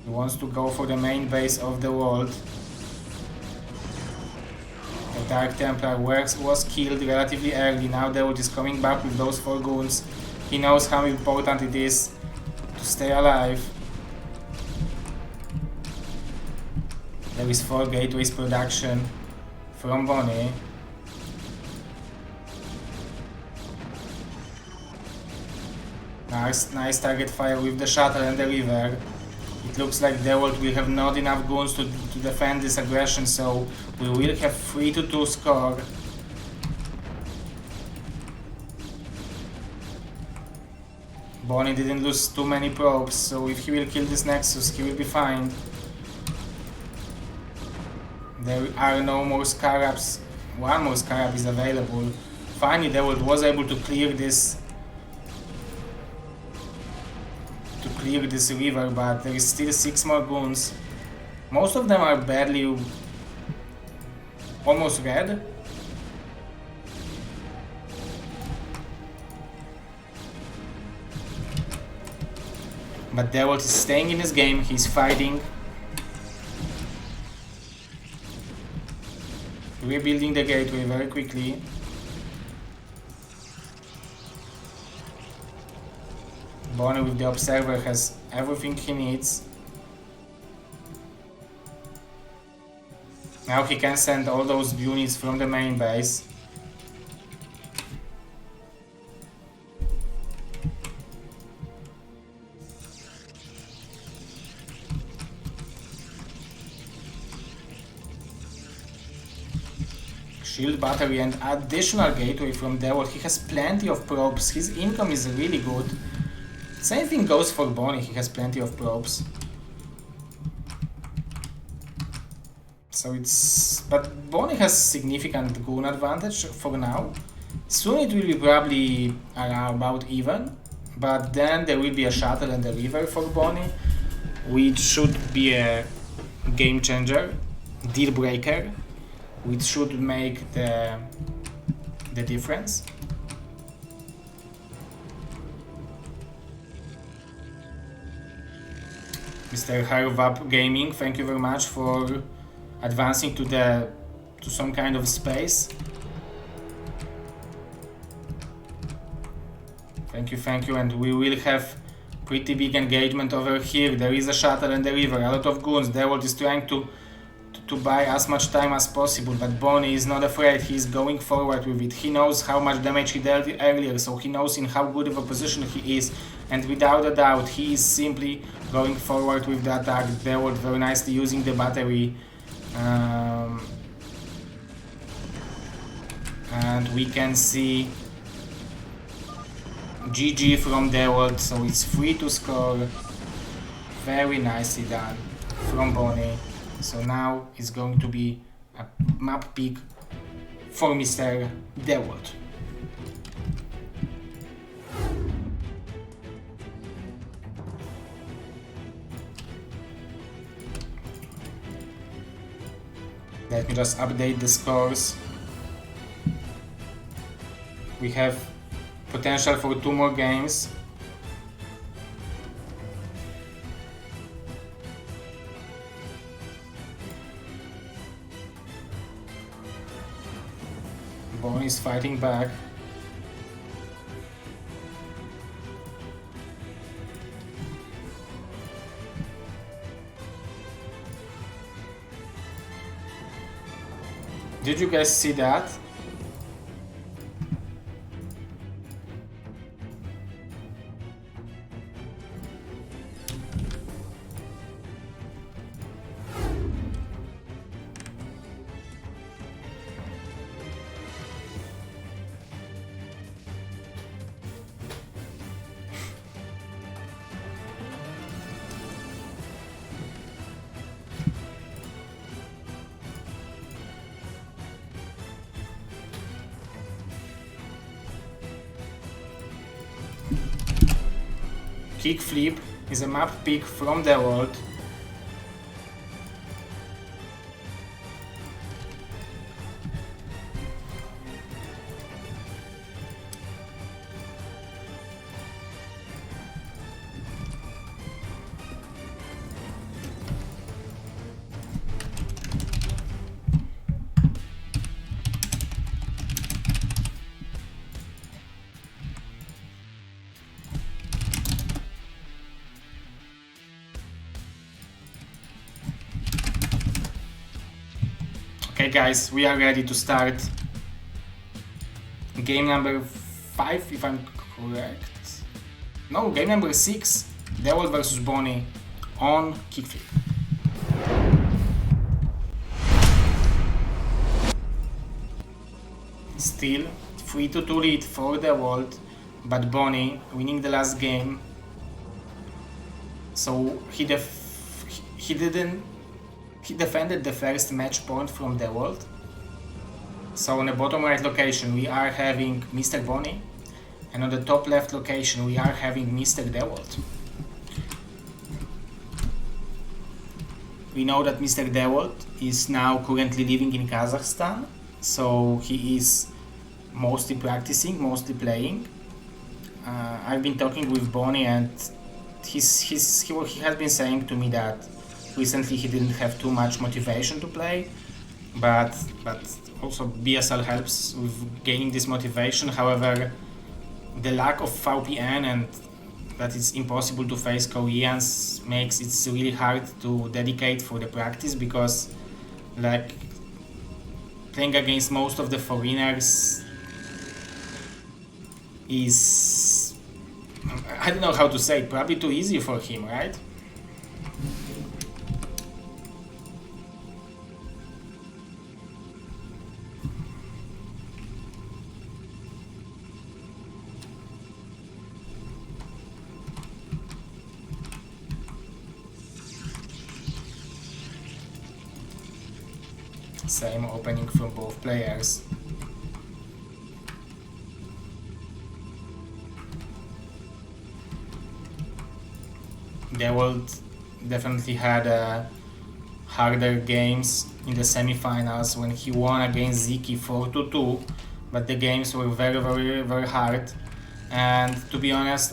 He wants to go for the main base of the world. The Dark Templar was killed relatively early. Now Dewalt is coming back with those 4 goons. He knows how important it is to stay alive. There is 4 gateways production from Bonyth. Nice target fire with the shuttle and the river. It looks like Dewalt will have not enough goons to defend this aggression, so we will have 3-2 score. Bonyth didn't lose too many probes, so if he will kill this Nexus, he will be fine. There are no more Scarabs. 1 more Scarab is available. Finally, Dewalt was able to clear this river, but there is still 6 more goons. Most of them are badly, almost red. But Dewalt is staying in his game, he's fighting. Rebuilding the gateway very quickly. Bonyth with the observer has everything he needs. Now he can send all those units from the main base. Shield battery and additional gateway from Dewalt. He has plenty of probes. His income is really good. Same thing goes for Bonyth. He has plenty of probes. So it's... But Bonyth has significant goon advantage for now. Soon it will be probably about even. But then there will be a shuttle and a river for Bonyth, which should be a game changer, deal breaker, which should make the difference. Mr. Harvap Gaming, thank you very much for advancing to some kind of space. Thank you, and we will have pretty big engagement over here. There is a shuttle and a river, a lot of goons. Dewalt is trying to buy as much time as possible, but Bonyth is not afraid. He's going forward with it. He knows how much damage he dealt earlier, so he knows in how good of a position he is, and without a doubt he is simply going forward with the attack. Dewalt very nicely using the battery, and we can see GG from Dewalt, so it's free to score. Very nicely done from Bonyth. So now it's going to be a map pick for Mr. Dewalt. Let me just update the scores. We have potential for 2 more games. Bonyth is fighting back. Did you guys see that? Kickflip is a map pick from Dewalt. Okay guys, we are ready to start game number 5, if I'm correct. No, game number 6, Dewalt versus Bonyth on Kickflip. Still 3-2 lead for Dewalt, but Bonyth winning the last game. So he defended the first match point from Dewalt. So on the bottom right location we are having Mr. Bonyth, and on the top left location we are having Mr. Dewalt. We know that Mr. Dewalt is now currently living in Kazakhstan, so he is mostly practicing, mostly playing. I've been talking with Bonyth, and he has been saying to me that recently he didn't have too much motivation to play, but also BSL helps with gaining this motivation. However, the lack of VPN and that it's impossible to face Koreans makes it really hard to dedicate for the practice, because like playing against most of the foreigners is, I don't know how to say it, probably too easy for him, right? Same opening from both players. Dewalt definitely had harder games in the semifinals when he won against Ziki 4-2, but the games were very hard. And to be honest,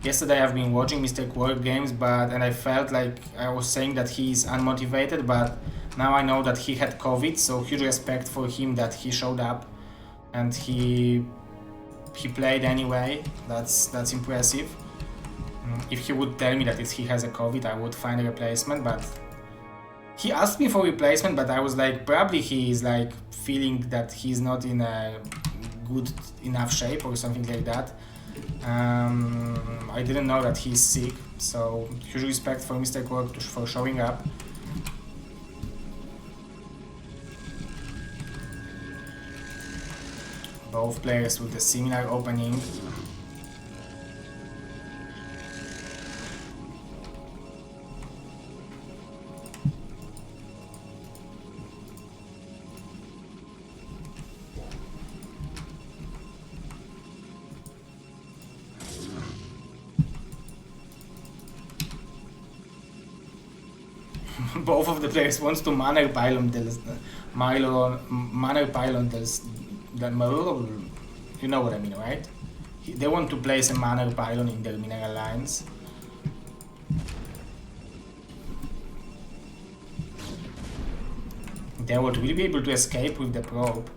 yesterday I've been watching Mr. Quark games, and I felt like I was saying that he's unmotivated, but now I know that he had COVID, so huge respect for him that he showed up and he played anyway. That's impressive. If he would tell me that he has a COVID, I would find a replacement, but he asked me for replacement, but I was like, probably he is like feeling that he's not in a good enough shape or something like that. I didn't know that he's sick, so huge respect for Mr. Quark for showing up. Both players with a similar opening. Both of the players wants to manner pylon you know what I mean, right? They want to place a manner pylon in their mineral lines. Dewalt will be able to escape with the probe.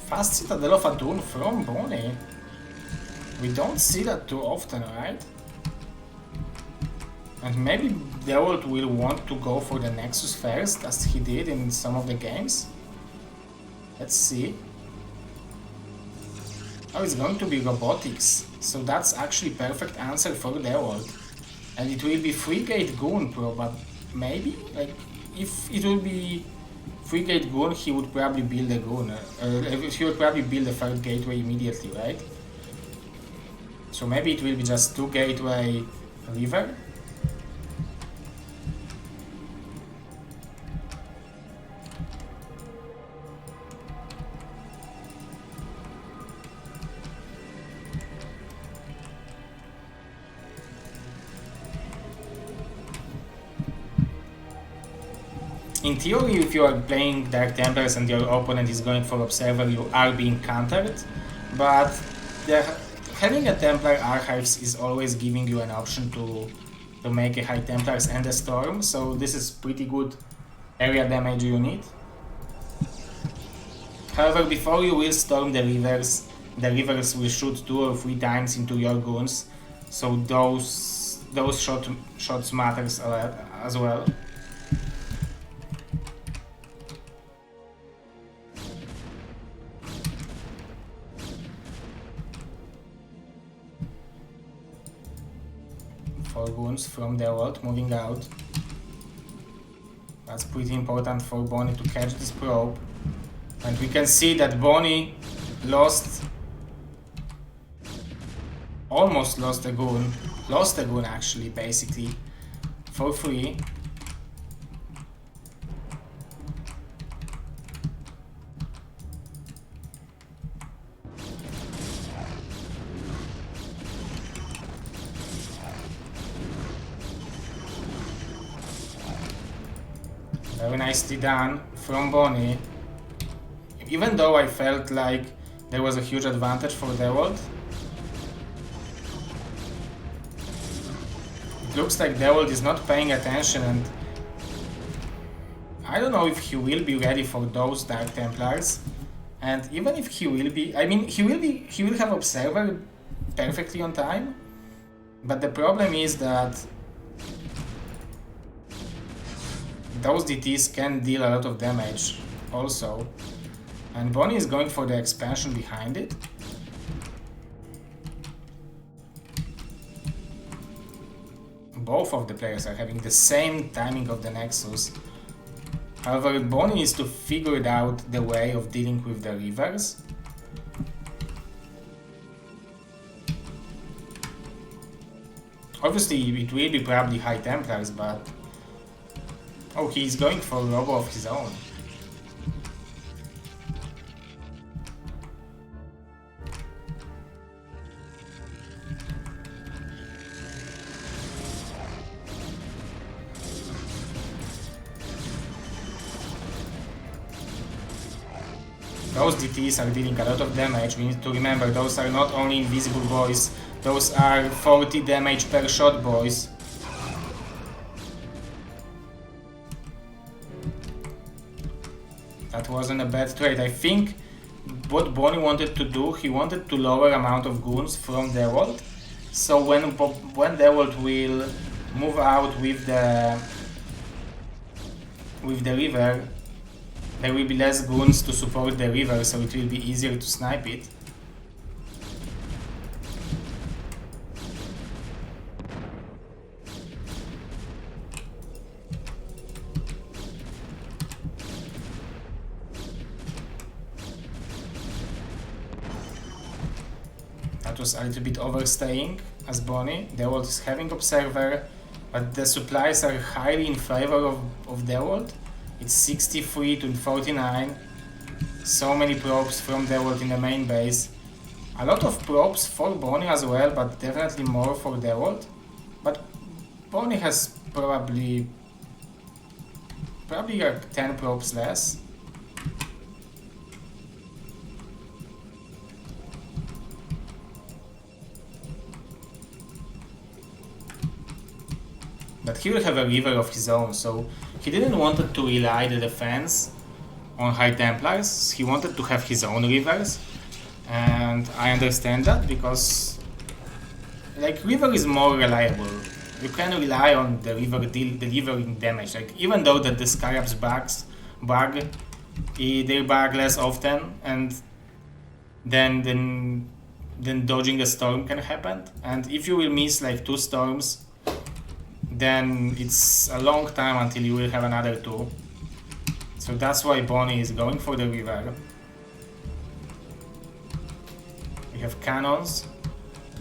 Fast Citadel of Adun from Bonyth. We don't see that too often, right? And maybe Dewalt will want to go for the Nexus first, as he did in some of the games. Let's see. Oh, it's going to be robotics. So that's actually perfect answer for Dewalt. And it will be Frigate Goon probably. Maybe? Like, if it will be Frigate Goon, he would probably build a Goon. He would probably build a third gateway immediately, right? So maybe it will be just 2 gateway river. In theory, if you are playing Dark Templars and your opponent is going for Observer, you are being countered, but having a Templar Archives is always giving you an option to make a High Templars and a Storm, so this is pretty good area damage unit. However, before you will storm the rivers will shoot 2 or 3 times into your goons, so those shots matters as well. Goons from Dewalt moving out. That's pretty important for Bonyth to catch this probe. And we can see that Bonyth almost lost a goon. Lost a goon actually, basically, for free. Very nicely done from Bonyth. Even though I felt like there was a huge advantage for Dewalt, It looks like Dewalt is not paying attention, and I don't know if he will be ready for those Dark Templars. And even if he will be, I mean, he will have Observer perfectly on time. But the problem is that those DTs can deal a lot of damage also. And Bonyth is going for the expansion behind it. Both of the players are having the same timing of the Nexus. However, Bonyth needs to figure it out the way of dealing with the rivers. Obviously, it will be probably High Templars, but... Oh, he's going for a Robo of his own. Those DTs are dealing a lot of damage. We need to remember those are not only invisible boys, those are 40 damage per shot boys. That wasn't a bad trade. I think what Bonyth wanted to do, he wanted to lower amount of goons from Dewalt. So when Dewalt will move out with the river, there will be less goons to support the river, so it will be easier to snipe it. That was a little bit overstaying as Bonyth. Dewalt is having Observer, but the supplies are highly in favor of Dewalt. It's 63 to 49. So many probes from Dewalt in the main base. A lot of probes for Bonyth as well, but definitely more for Dewalt. But Bonyth has probably like 10 probes less. But he will have a river of his own, so he didn't want to rely the defense on High Templars. He wanted to have his own rivers, and I understand that because like river is more reliable. You can rely on the river delivering damage. Like even though that the Scarabs bug, they bug less often, and then dodging a storm can happen. And if you will miss like 2 storms, then it's a long time until you will have another 2. So that's why Bonyth is going for the river. We have cannons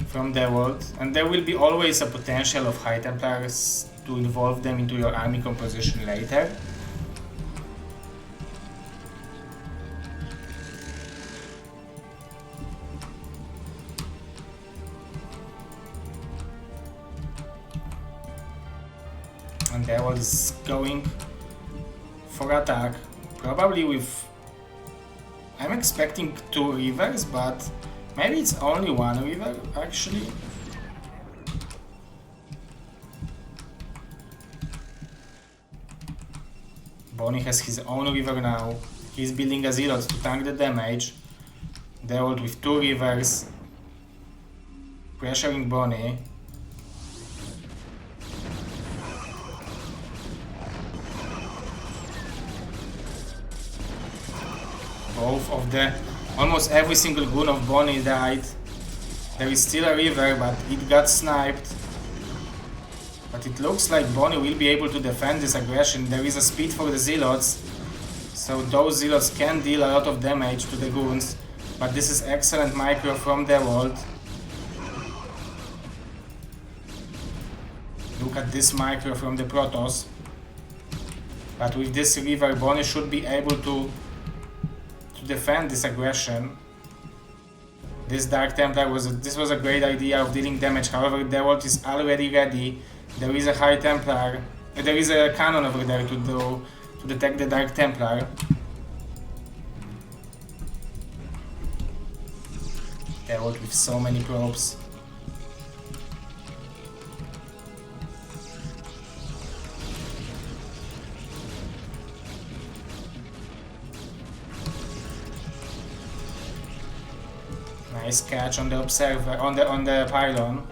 from Dewalt, and there will be always a potential of High Templars to involve them into your army composition later. And Dewalt is going for attack, probably with... I'm expecting 2 rivers, but maybe it's only 1 river actually. Bonyth has his own river now. He's building a Zealot to tank the damage. Dewalt with 2 rivers, pressuring Bonyth. Both of the... almost every single goon of Bonyth died. There is still a river, but it got sniped. But it looks like Bonyth will be able to defend this aggression. There is a speed for the Zealots, so those Zealots can deal a lot of damage to the goons. But this is excellent micro from Dewalt. Look at this micro from the Protoss. But with this river, Bonyth should be able to defend this aggression. This Dark Templar was a great idea of dealing damage. However, Dewalt is already ready. There is a High Templar. There is a cannon over there to detect the Dark Templar. Dewalt with so many probes. Nice catch on the observer, on the pylon.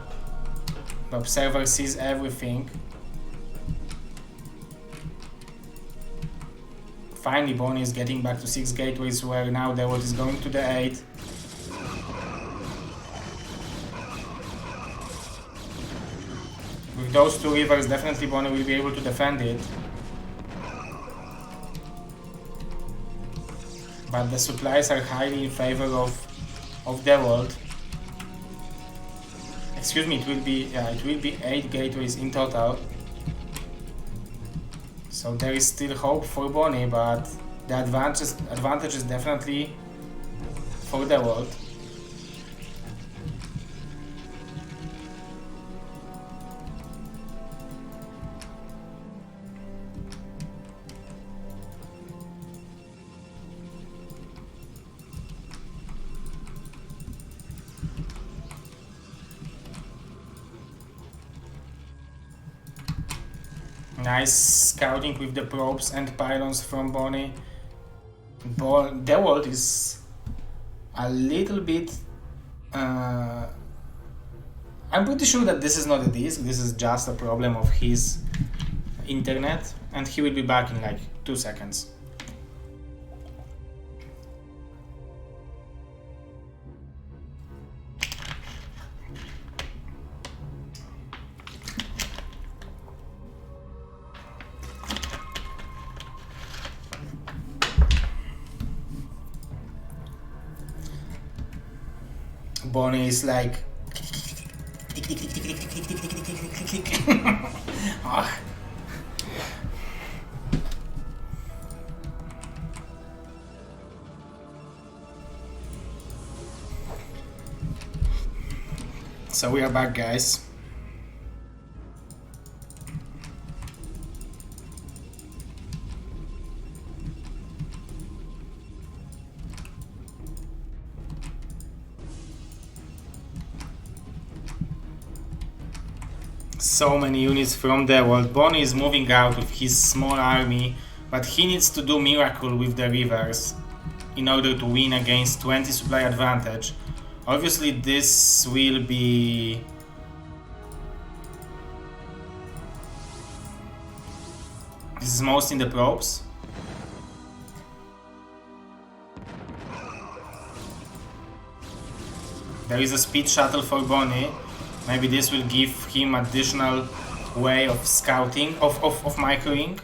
The observer sees everything. Finally, Bonyth is getting back to 6 gateways, where now Dewalt is going to the 8. With those 2 rivers, definitely Bonyth will be able to defend it. But the supplies are highly in favor of Dewalt. Excuse me, it will be 8 gateways in total. So there is still hope for Bonyth, but the advantage is definitely for Dewalt. Nice scouting with the probes and pylons from Bonyth. Dewalt is a little bit... I'm pretty sure that this is not a disc, this is just a problem of his internet, and he will be back in like 2 seconds. Bonyth is like So we are back, guys. So many units from Dewalt. Bonyth is moving out with his small army, but he needs to do miracle with the rivers in order to win against 20 supply advantage. Obviously this will be... This is most in the probes. There is a speed shuttle for Bonyth. Maybe this will give him additional way of scouting, of microing.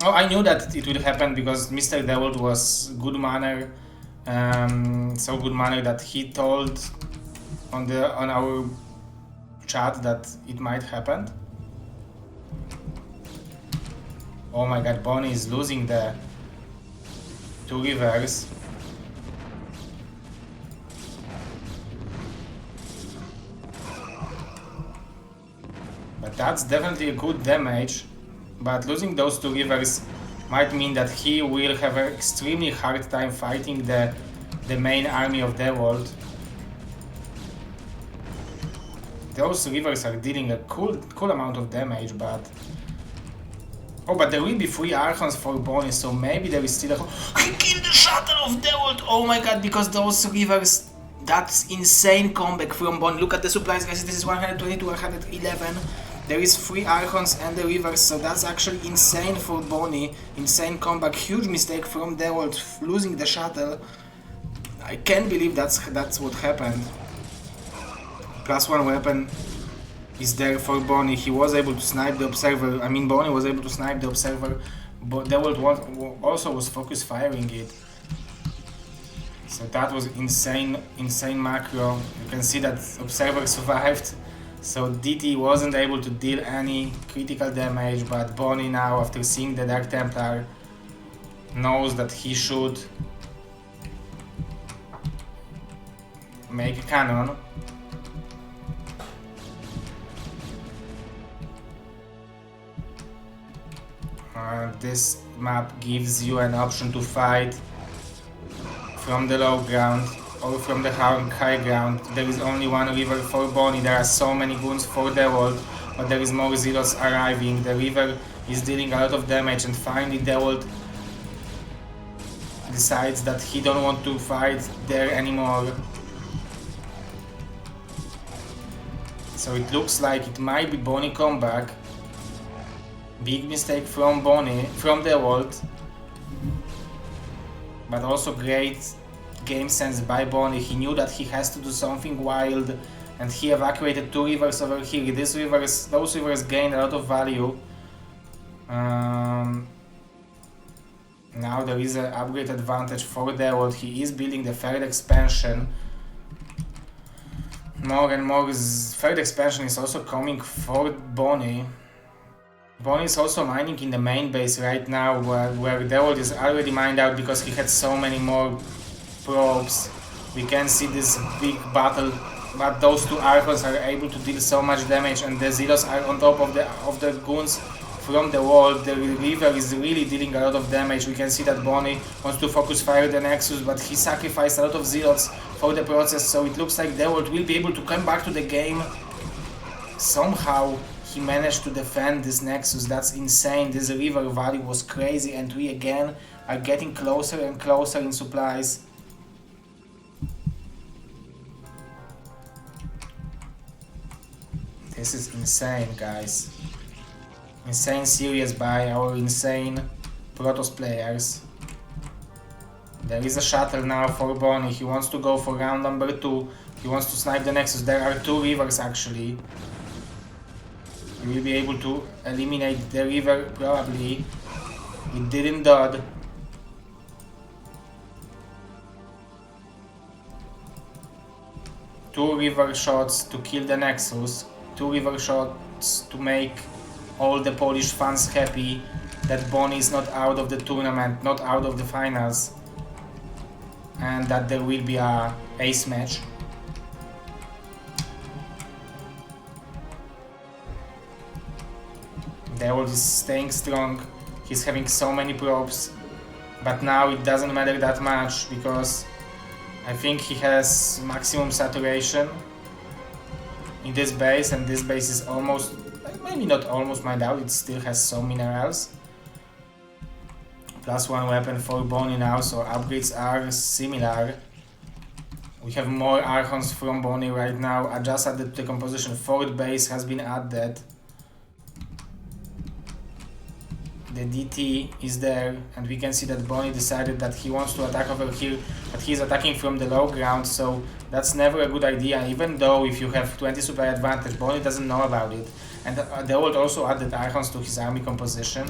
Oh, I knew that it would happen because Mr. Dewalt was good manner, so good manner that he told on our chat that it might happen. Oh my god, Bonyth is losing the 2 rivers. But that's definitely a good damage, but losing those 2 rivers might mean that he will have an extremely hard time fighting the main army of Dewalt. Those rivers are dealing a cool amount of damage, but... Oh, but there will be 3 Archons for Bonyth, so maybe there is still a... I killed the shuttle of Dewalt! Oh my god, because those rivers... That's insane comeback from Bonyth. Look at the supplies, guys, this is 120 to 111. There is 3 Archons and the rivers, so that's actually insane for Bonyth. Insane comeback, huge mistake from Dewalt, losing the shuttle. I can't believe that's what happened. +1 weapon is there for Bonyth. He was able to snipe the observer. I mean, Bonyth was able to snipe the observer, but Dewalt also was focus firing it. So that was insane macro. You can see that observer survived. So DT wasn't able to deal any critical damage, but Bonyth now, after seeing the Dark Templar, knows that he should make a cannon. This map gives you an option to fight from the low ground or from the high ground. There is only 1 river for Bonyth. There are so many goons for Dewalt, but there is more zeros arriving. The river is dealing a lot of damage, and finally Dewalt decides that he don't want to fight there anymore. So it looks like it might be Bonyth comeback. Big mistake from Dewalt. But also great game sense by Bonyth. He knew that he has to do something wild, and he evacuated 2 rivers over here. Those rivers gained a lot of value. Now there is an upgrade advantage for Dewalt. He is building the third expansion. More and more third expansion is also coming for Bonyth. Bonyth is also mining in the main base right now, where Dewalt is already mined out because he had so many more probes. We can see this big battle, but those 2 Archons are able to deal so much damage, and the Zeros are on top of the goons from the wall. The river is really dealing a lot of damage. We can see that Bonyth wants to focus fire the Nexus, but he sacrificed a lot of Zeros for the process, so it looks like Dewalt will be able to come back to the game. Somehow he managed to defend this Nexus. That's insane. This river value was crazy, and we again are getting closer and closer in supplies. This is insane, guys. Insane series by our insane Protoss players. There is a shuttle now for Bonyth. He wants to go for round number 2. He wants to snipe the Nexus. There are 2 rivers actually. He will be able to eliminate the river probably. It didn't dodge. Two river shots to kill the Nexus. 2 river shots to make all the Polish fans happy that Bonyth is not out of the tournament, not out of the finals, and that there will be a ace match. Dewalt is staying strong. He's having so many probes, but now it doesn't matter that much because I think he has maximum saturation in this base, and this base is almost, maybe not almost mined out, it still has some minerals. +1 weapon for Bonyth now, so upgrades are similar. We have more Archons from Bonyth right now. I just added the composition. 4th base has been added. The DT is there, and we can see that Bonyth decided that he wants to attack over here, but he's attacking from the low ground, so that's never a good idea, even though if you have 20 supply advantage, Bonyth doesn't know about it. And Dewalt also added Archons to his army composition.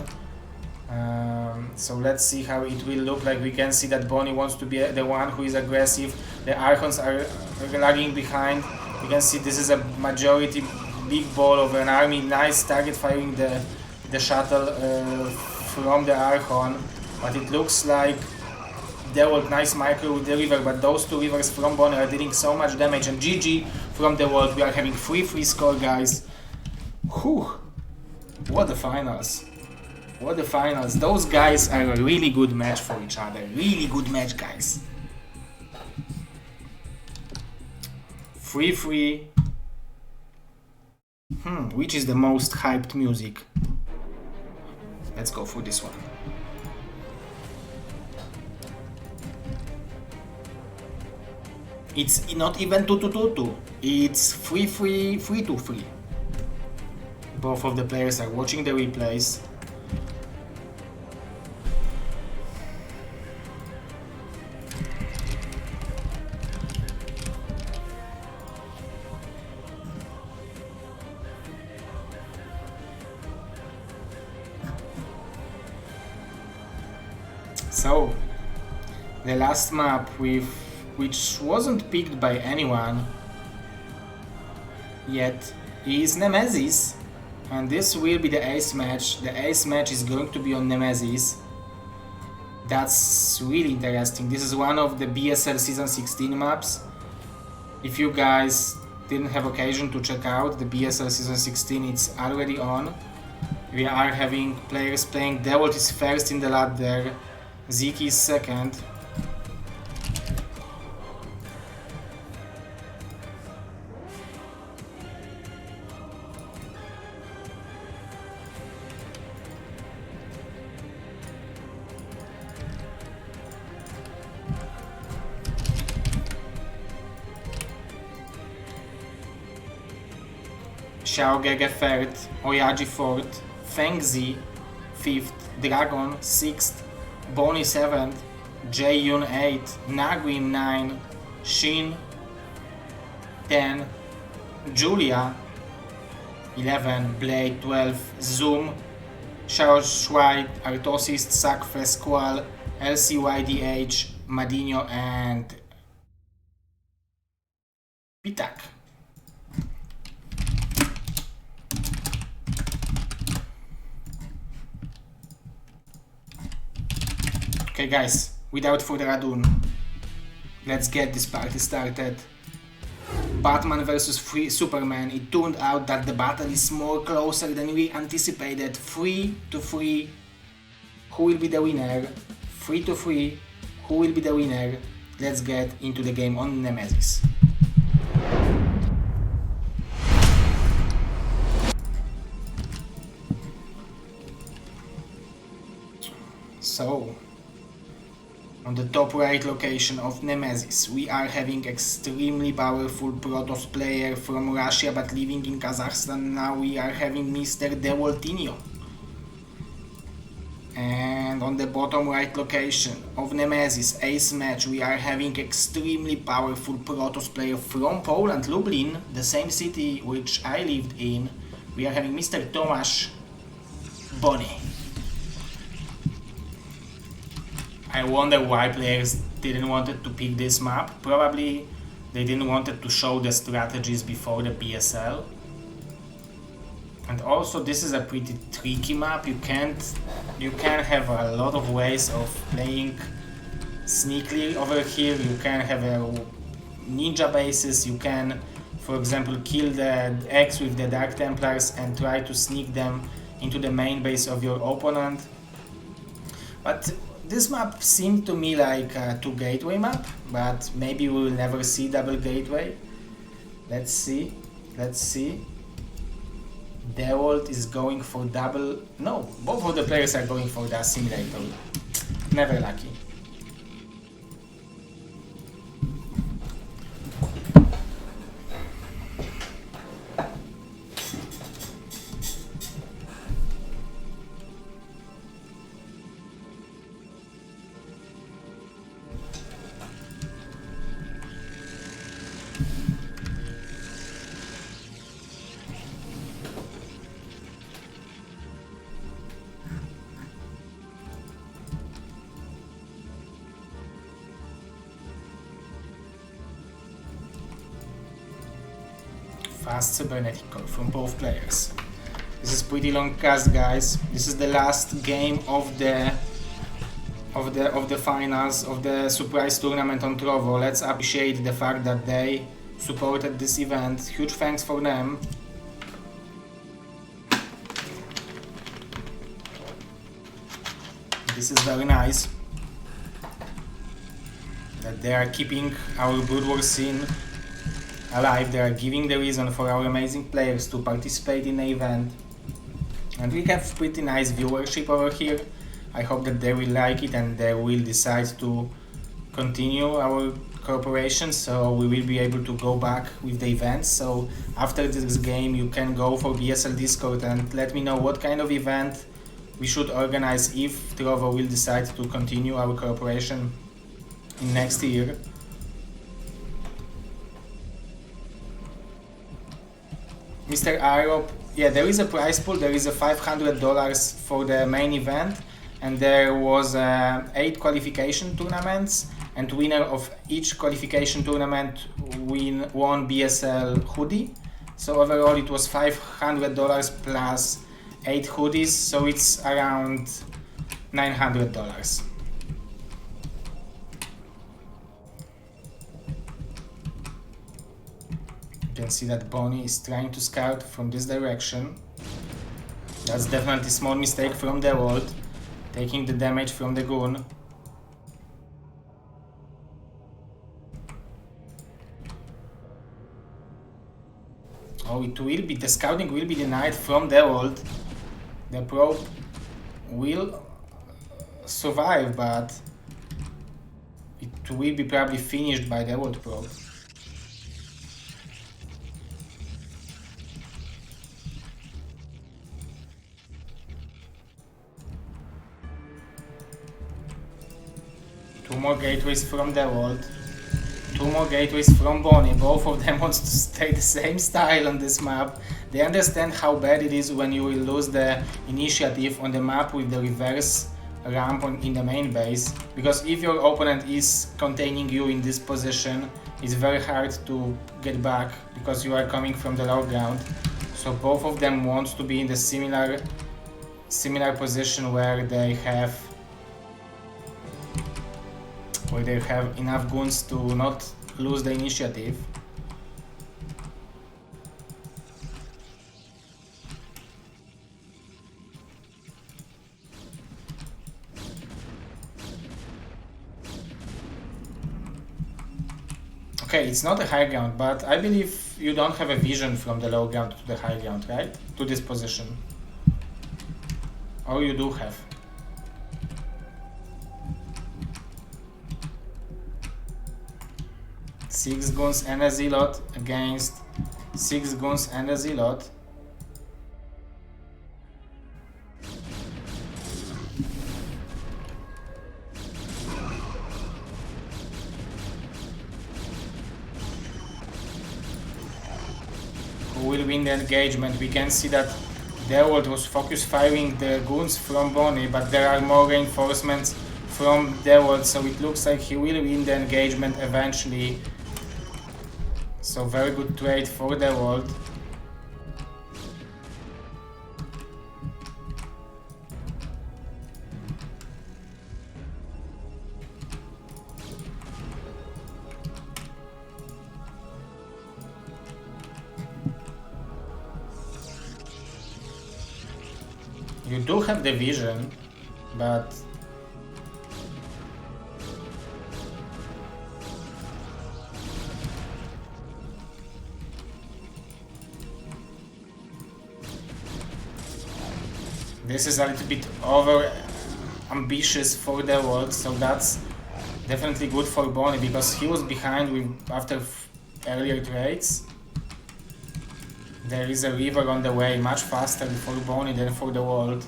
So let's see how it will look like. We can see that Bonyth wants to be the one who is aggressive. The Archons are lagging behind. You can see this is a majority big ball of an army. Nice target firing the shuttle from the Archon, but it looks like Dewalt nice micro with the river, but those 2 rivers from Bonyth are dealing so much damage, and GG from Dewalt. We are having 3-3 score, guys. Whew. What the finals. What the finals. Those guys are a really good match for each other. Really good match, guys. 3-3. Which is the most hyped music? Let's go for this one. It's not even 2-2-2-2. It's 3-3, 3-2-3. Both of the players are watching the replays. So, the last map which wasn't picked by anyone yet is Nemesis, and this will be the ace match. The ace match is going to be on Nemesis. That's really interesting. This is one of the BSL Season 16 maps. If you guys didn't have occasion to check out the BSL Season 16, it's already on. We are having players playing. Dewalt is first in the ladder. Zeke is second. Xiaogege 3rd, Oyaji 4th, Fengzi 5th, Dragon 6th, Bony 7th, Jaeyun 8th, Naguim 9, Shin 10, Julia 11, Blade 12, Zoom, Xiao Shuai, Artosis, Sak Fresqual, LCYDH, Madino, and Pitak. Okay guys, without further ado, let's get this party started. Batman vs Superman. It turned out that the battle is more closer than we anticipated. 3-3. Who will be the winner? 3-3. Who will be the winner? Let's get into the game on Nemesis. So, on the top right location of Nemesis, we are having extremely powerful Protoss player from Russia but living in Kazakhstan. Now we are having Mr. Dewaltinho. And on the bottom right location of Nemesis Ace match, we are having extremely powerful Protoss player from Poland, Lublin, the same city which I lived in. We are having Mr. Tomasz Bonyth. I wonder why players didn't want to pick this map. Probably they didn't want to show the strategies before the BSL. And also this is a pretty tricky map. You can have a lot of ways of playing sneakily over here. You can have a ninja bases. You can, for example, kill the X with the Dark Templars and try to sneak them into the main base of your opponent. But this map seemed to me like a 2 gateway map, but maybe we will never see double gateway. Let's see. Dewalt is going for double. No, both of the players are going for the assimilator. Never lucky. Fast cybernetic call from both players. This is pretty long cast, guys. This is the last game of the finals of the surprise tournament on Trovo. Let's appreciate the fact that they supported this event. Huge thanks for them. This is very nice that they are keeping our BroodWar scene alive. They are giving the reason for our amazing players to participate in the event, and we have pretty nice viewership over here. I hope that they will like it and they will decide to continue our cooperation, so we will be able to go back with the events. So after this game you can go for BSL Discord and let me know what kind of event we should organize if Trovo will decide to continue our cooperation in next year. Mr. Arop, yeah, there is a prize pool. There is a $500 for the main event, and there was 8 qualification tournaments, and winner of each qualification tournament won BSL hoodie. So overall it was $500 plus 8 hoodies, so it's around $900. You can see that Bony is trying to scout from this direction. That's definitely a small mistake from Dewalt, taking the damage from the goon. Oh, it will be, the scouting will be denied from Dewalt. The probe will survive, but it will be probably finished by Dewalt probe. more gateways from Dewalt, 2 more gateways from Bonyth. Both of them want to stay the same style on this map. They understand how bad it is when you will lose the initiative on the map with the reverse ramp in the main base, because if your opponent is containing you in this position, it's very hard to get back because you are coming from the low ground. So both of them want to be in the similar position where they have enough goons to not lose the initiative. Okay, it's not a high ground, but I believe you don't have a vision from the low ground to the high ground, right? To this position. Or you do have. Six goons and a zealot against 6 goons and a zealot. Who will win the engagement? We can see that Dewalt was focus firing the goons from Bonyth, but there are more reinforcements from Dewalt, so it looks like he will win the engagement eventually. So very good trade for Dewalt. You do have the vision, but this is a little bit over ambitious for Dewalt, so that's definitely good for Bonyth because he was behind after earlier trades. There is a river on the way, much faster for Bonyth than for Dewalt.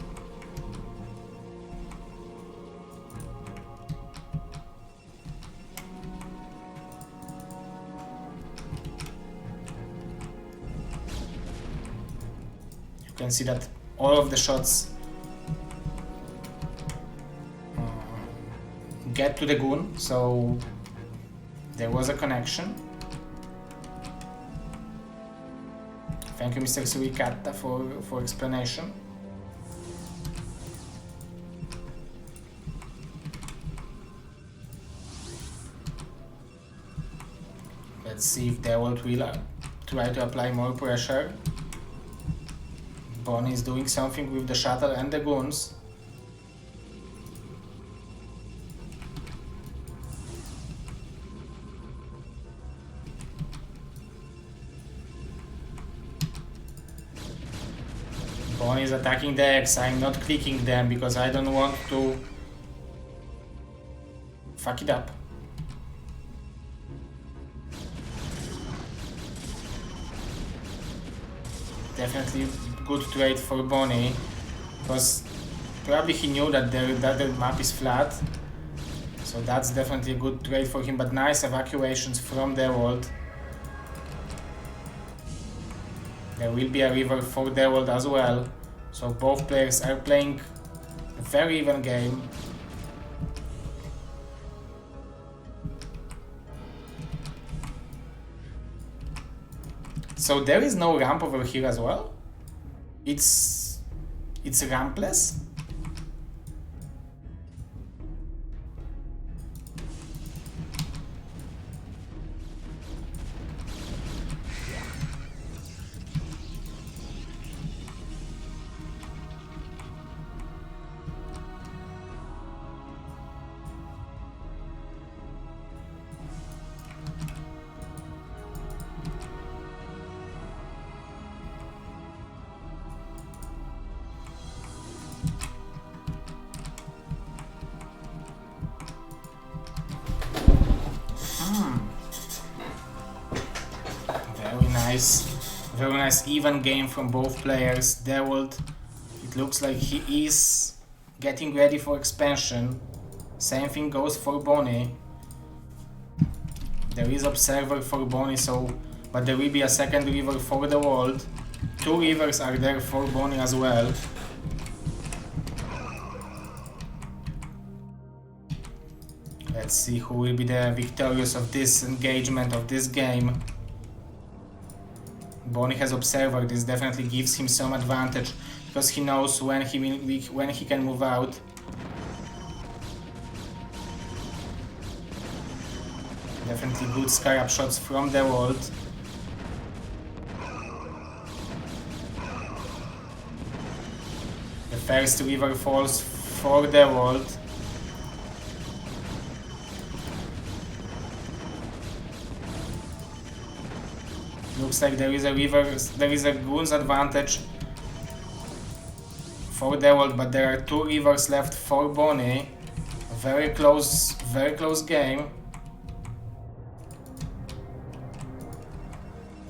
You can see that all of the shots get to the goon, so there was a connection. Thank you, Mr. Surikata, for explanation. Let's see if Dewalt will try to apply more pressure. Bonyth is doing something with the shuttle and the goons. Bonyth is attacking the X. I'm not clicking them because I don't want to fuck it up. Definitely good trade for Bonyth because probably he knew that the map is flat, so that's definitely a good trade for him. But nice evacuations from Dewalt. There will be a river for Dewalt as well, so both players are playing a very even game. So there is no ramp over here as well? It's rampless? Very nice even game from both players. Dewalt, it looks like he is getting ready for expansion. Same thing goes for Bonyth. There is observer for Bonyth, so but there will be a second river for the world. 2 rivers are there for Bonyth as well. Let's see who will be the victorious of this engagement, of this game. Bonyth has observer. This definitely gives him some advantage because he knows when he can move out. Definitely good scarab shots from Dewalt. The first river falls for Dewalt. Looks like there is a goon's advantage for Dewalt, but there are 2 rivers left for Bonyth. Very close game.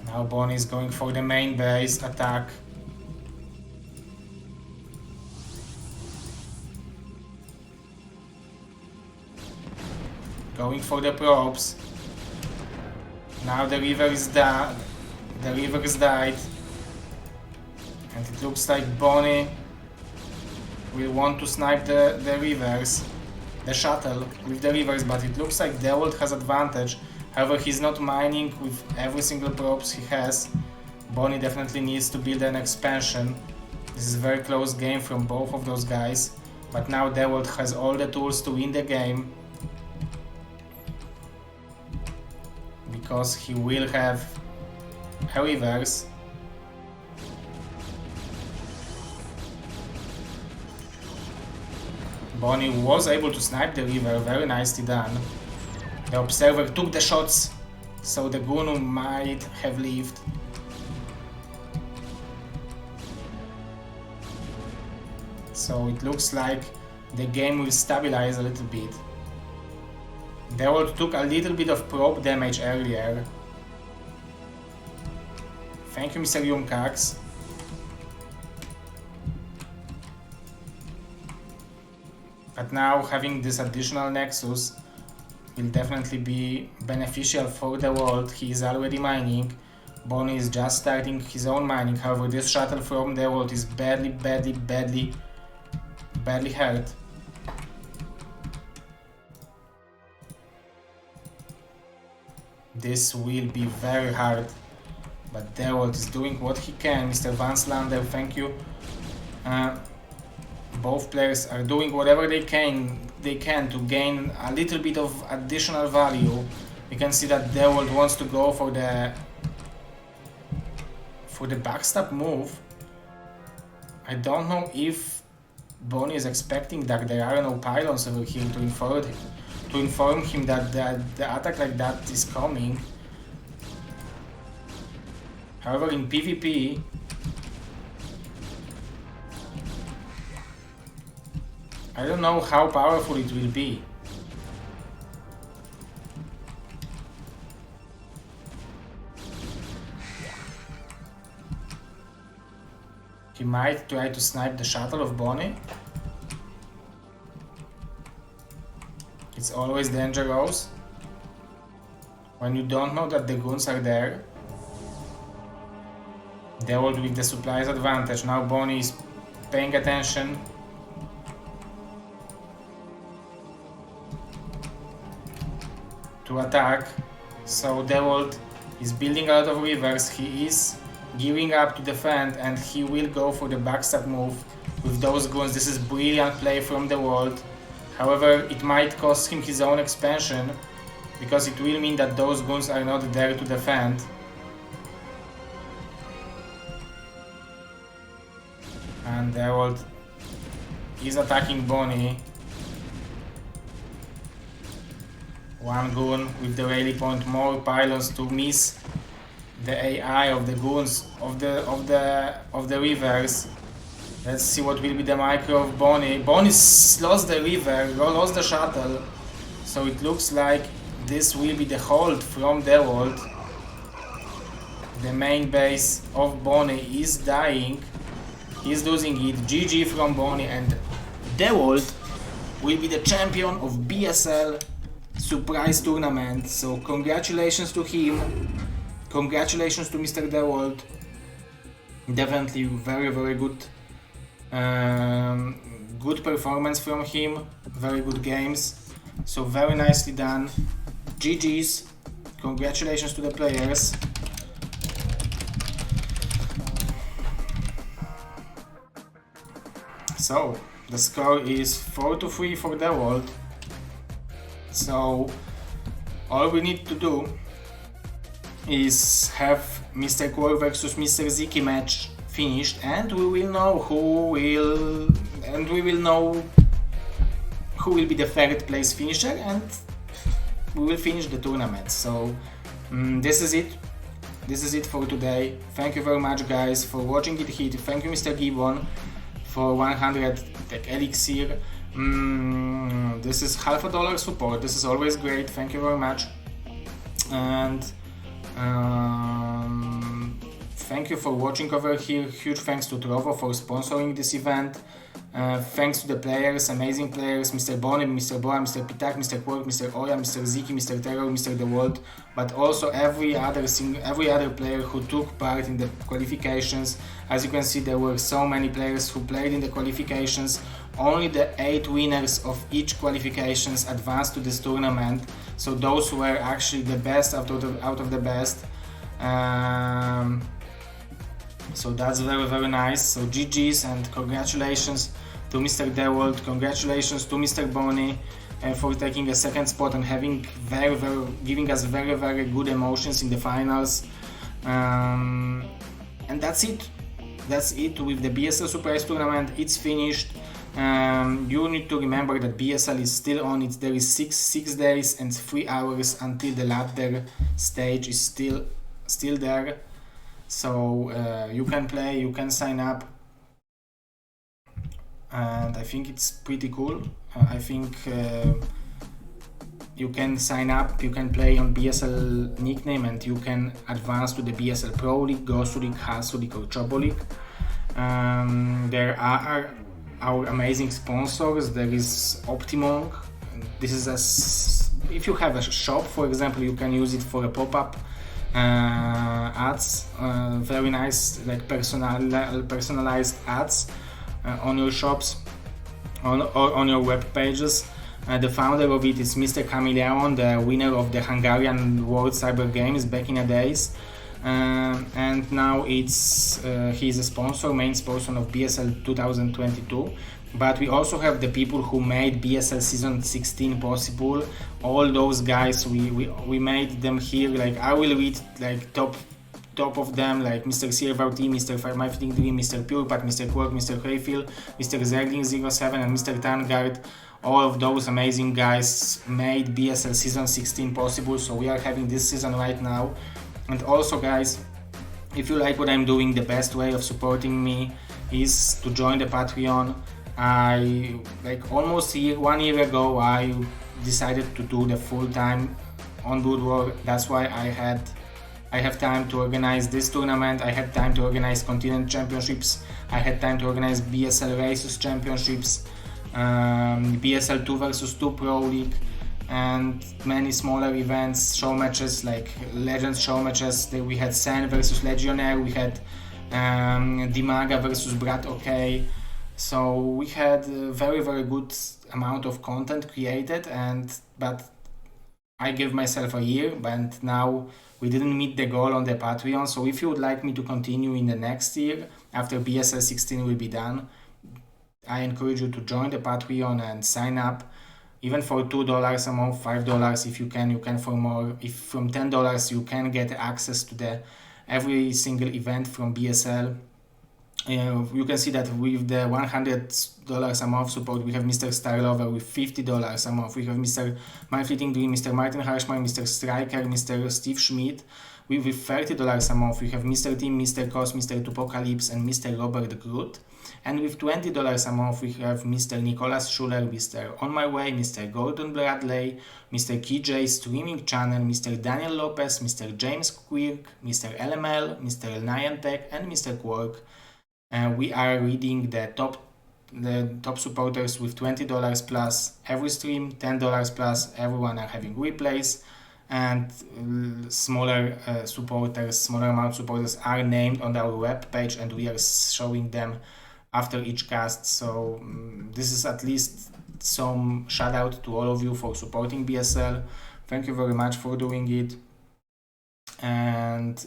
Now Bonyth is going for the main base attack. Going for the probes. Now the river is down. The river is died. And it looks like Bonyth will want to snipe the rivers. The shuttle with the rivers, but it looks like Dewalt has advantage. However, he's not mining with every single probes he has. Bonyth definitely needs to build an expansion. This is a very close game from both of those guys. But now Dewalt has all the tools to win the game. Because he will have rivers. Bonyth was able to snipe the river, very nicely done. The observer took the shots, so the goon might have lived. So it looks like the game will stabilize a little bit. Dewalt took a little bit of probe damage earlier. Thank you, Mr. Yumkax. But now having this additional nexus will definitely be beneficial for the world. He is already mining. Bonyth is just starting his own mining. However, this shuttle from the world is badly hurt. This will be very hard. But Dewalt is doing what he can. Mr. Vanslander, thank you. Both players are doing whatever they can to gain a little bit of additional value. You can see that Dewalt wants to go for the backstab move. I don't know if Bonyth is expecting that there are no pylons over here to inform him that the attack like that is coming. However, in PvP, I don't know how powerful it will be. He might try to snipe the shuttle of Bonyth. It's always dangerous when you don't know that the goons are there. Dewalt with the supplies advantage. Now Bonyth is paying attention. To attack. So Dewalt is building a lot of rivers. He is gearing up to defend and he will go for the backstab move with those goons. This is brilliant play from the world. However, it might cost him his own expansion because it will mean that those goons are not there to defend. And Dewalt is attacking Bonyth. One goon with the rally point, more pylons to miss the AI of the goons of the rivers. Let's see what will be the micro of Bonyth. Bonyth lost the river, lost the shuttle. So it looks like this will be the hold from Dewalt. The main base of Bonyth is dying. He's losing it. GG from Bonyth, and Dewalt will be the champion of BSL surprise tournament. So congratulations to him, congratulations to Mr. Dewalt. Definitely very good good performance from him, very good games, so very nicely done. GG's, congratulations to the players. So the score is 4-3 for Dewalt. So all we need to do is have Mr. Quor versus Mr. Ziki match finished, and we will know who will be the third place finisher, and we will finish the tournament. So this is it for today. Thank you very much, guys, for watching it hit. Thank you, Mr. Gibbon, for 100 tech elixir. This is $50 support. This is always great. Thank you very much. And thank you for watching over here. Huge thanks to Trovo for sponsoring this event. Thanks to the players, amazing players, Mr. Bonyth, Mr. Boa, Mr. Pitak, Mr. Quark, Mr. Oya, Mr. Ziki, Mr. Terror, Mr. Dewalt, but also every other player who took part in the qualifications. As you can see, there were so many players who played in the qualifications. Only the 8 winners of each qualifications advanced to this tournament. So those were actually the best out of the best. So that's very nice. So GG's and congratulations to Mr. Dewalt, congratulations to Mr. Bony for taking a second spot and having giving us very good emotions in the finals. And that's it with the BSL Surprise Tournament. It's finished. You need to remember that BSL is still on. There is 6 days and 3 hours until the ladder stage is still there. So you can play, you can sign up, and I think it's pretty cool. I think you can sign up, you can play on BSL nickname, and you can advance to the BSL Pro League, Ghost League, Hearts League or Trouble League. There are our amazing sponsors. There is Optimong. This is if you have a shop, for example, you can use it for a pop-up ads, very nice, like personalized ads on your shops or on your web pages. The founder of it is Mr. Kamil, the winner of the Hungarian World Cyber Games back in the days, and now he's a sponsor, main sponsor of BSL 2022. But we also have the people who made BSL Season 16 possible. All those guys, we made them here. Like, I will read like top of them, like Mr. CRVT, Mr. Firefighting Dream, Mr. Purepat, Mr. Quark, Mr. Crayfield, Mr. Zerling07 and Mr. Tangard. All of those amazing guys made BSL Season 16 possible, so we are having this season right now. And also, guys, if you like what I'm doing, the best way of supporting me is to join the Patreon. I, like, almost 1 year ago, I decided to do the full time on BroodWar. That's why I have time to organize this tournament. I had time to organize Continent Championships. I had time to organize BSL Races Championships, BSL 2 vs 2 Pro League, and many smaller events, show matches like Legends show matches. We had Sen vs Legionnaire, we had Dimaga vs Brat OK. So we had a very good amount of content created, but I gave myself a year, but now we didn't meet the goal on the Patreon. So if you would like me to continue in the next year, after BSL 16 will be done, I encourage you to join the Patreon and sign up, even for $2 a month, $5 if you can for more. If from $10 you can get access to every single event from BSL. You can see that with the $100 a month support, we have Mr. Starlover. With $50 a month, we have Mr. My Fleeting Dream, Mr. Martin Harshman, Mr. Striker, Mr. Steve Schmidt. With $30 a month, we have Mr. Tim, Mr. Cos, Mr. Tupocalypse, and Mr. Robert Groot. And with $20 a month, we have Mr. Nicholas Schuler, Mr. On My Way, Mr. Gordon Bradley, Mr. KJ Streaming Channel, Mr. Daniel Lopez, Mr. James Quirk, Mr. LML, Mr. Niantic, and Mr. Quark. We are reading the top the top supporters with $20 plus every stream, $10 plus everyone are having replays, and smaller supporters, smaller amount of supporters are named on our web page, and we are showing them after each cast. So this is at least some shout out to all of you for supporting BSL. Thank you very much for doing it. And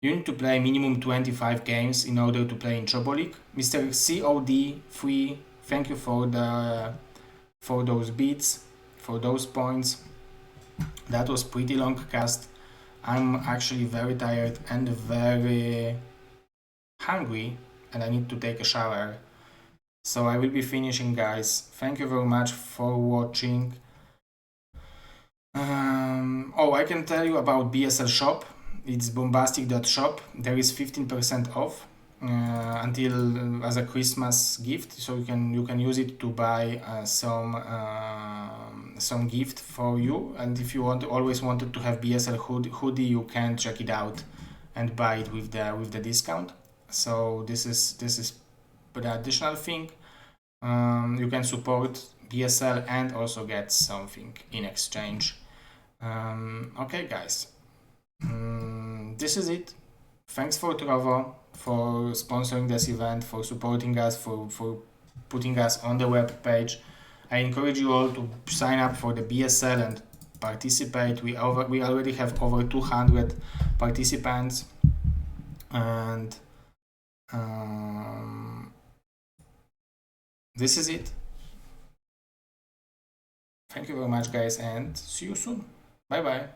you need to play minimum 25 games in order to play in Turbo League. Mr. COD3, thank you for those beats, for those points. That was pretty long cast. I'm actually very tired and very hungry, and I need to take a shower. So I will be finishing, guys. Thank you very much for watching. I can tell you about BSL shop. It's bombastic.shop. There is 15% off until as a Christmas gift, so you can use it to buy some gift for you. And if you always wanted to have BSL hoodie, you can check it out and buy it with the discount. So this is the additional thing. You can support BSL and also get something in exchange. Okay, guys. This is it. Thanks for Trovo for sponsoring this event, for supporting us, for putting us on the web page. I encourage you all to sign up for the BSL and participate. We already have over 200 participants, and this is it. Thank you very much, guys, and see you soon. Bye bye.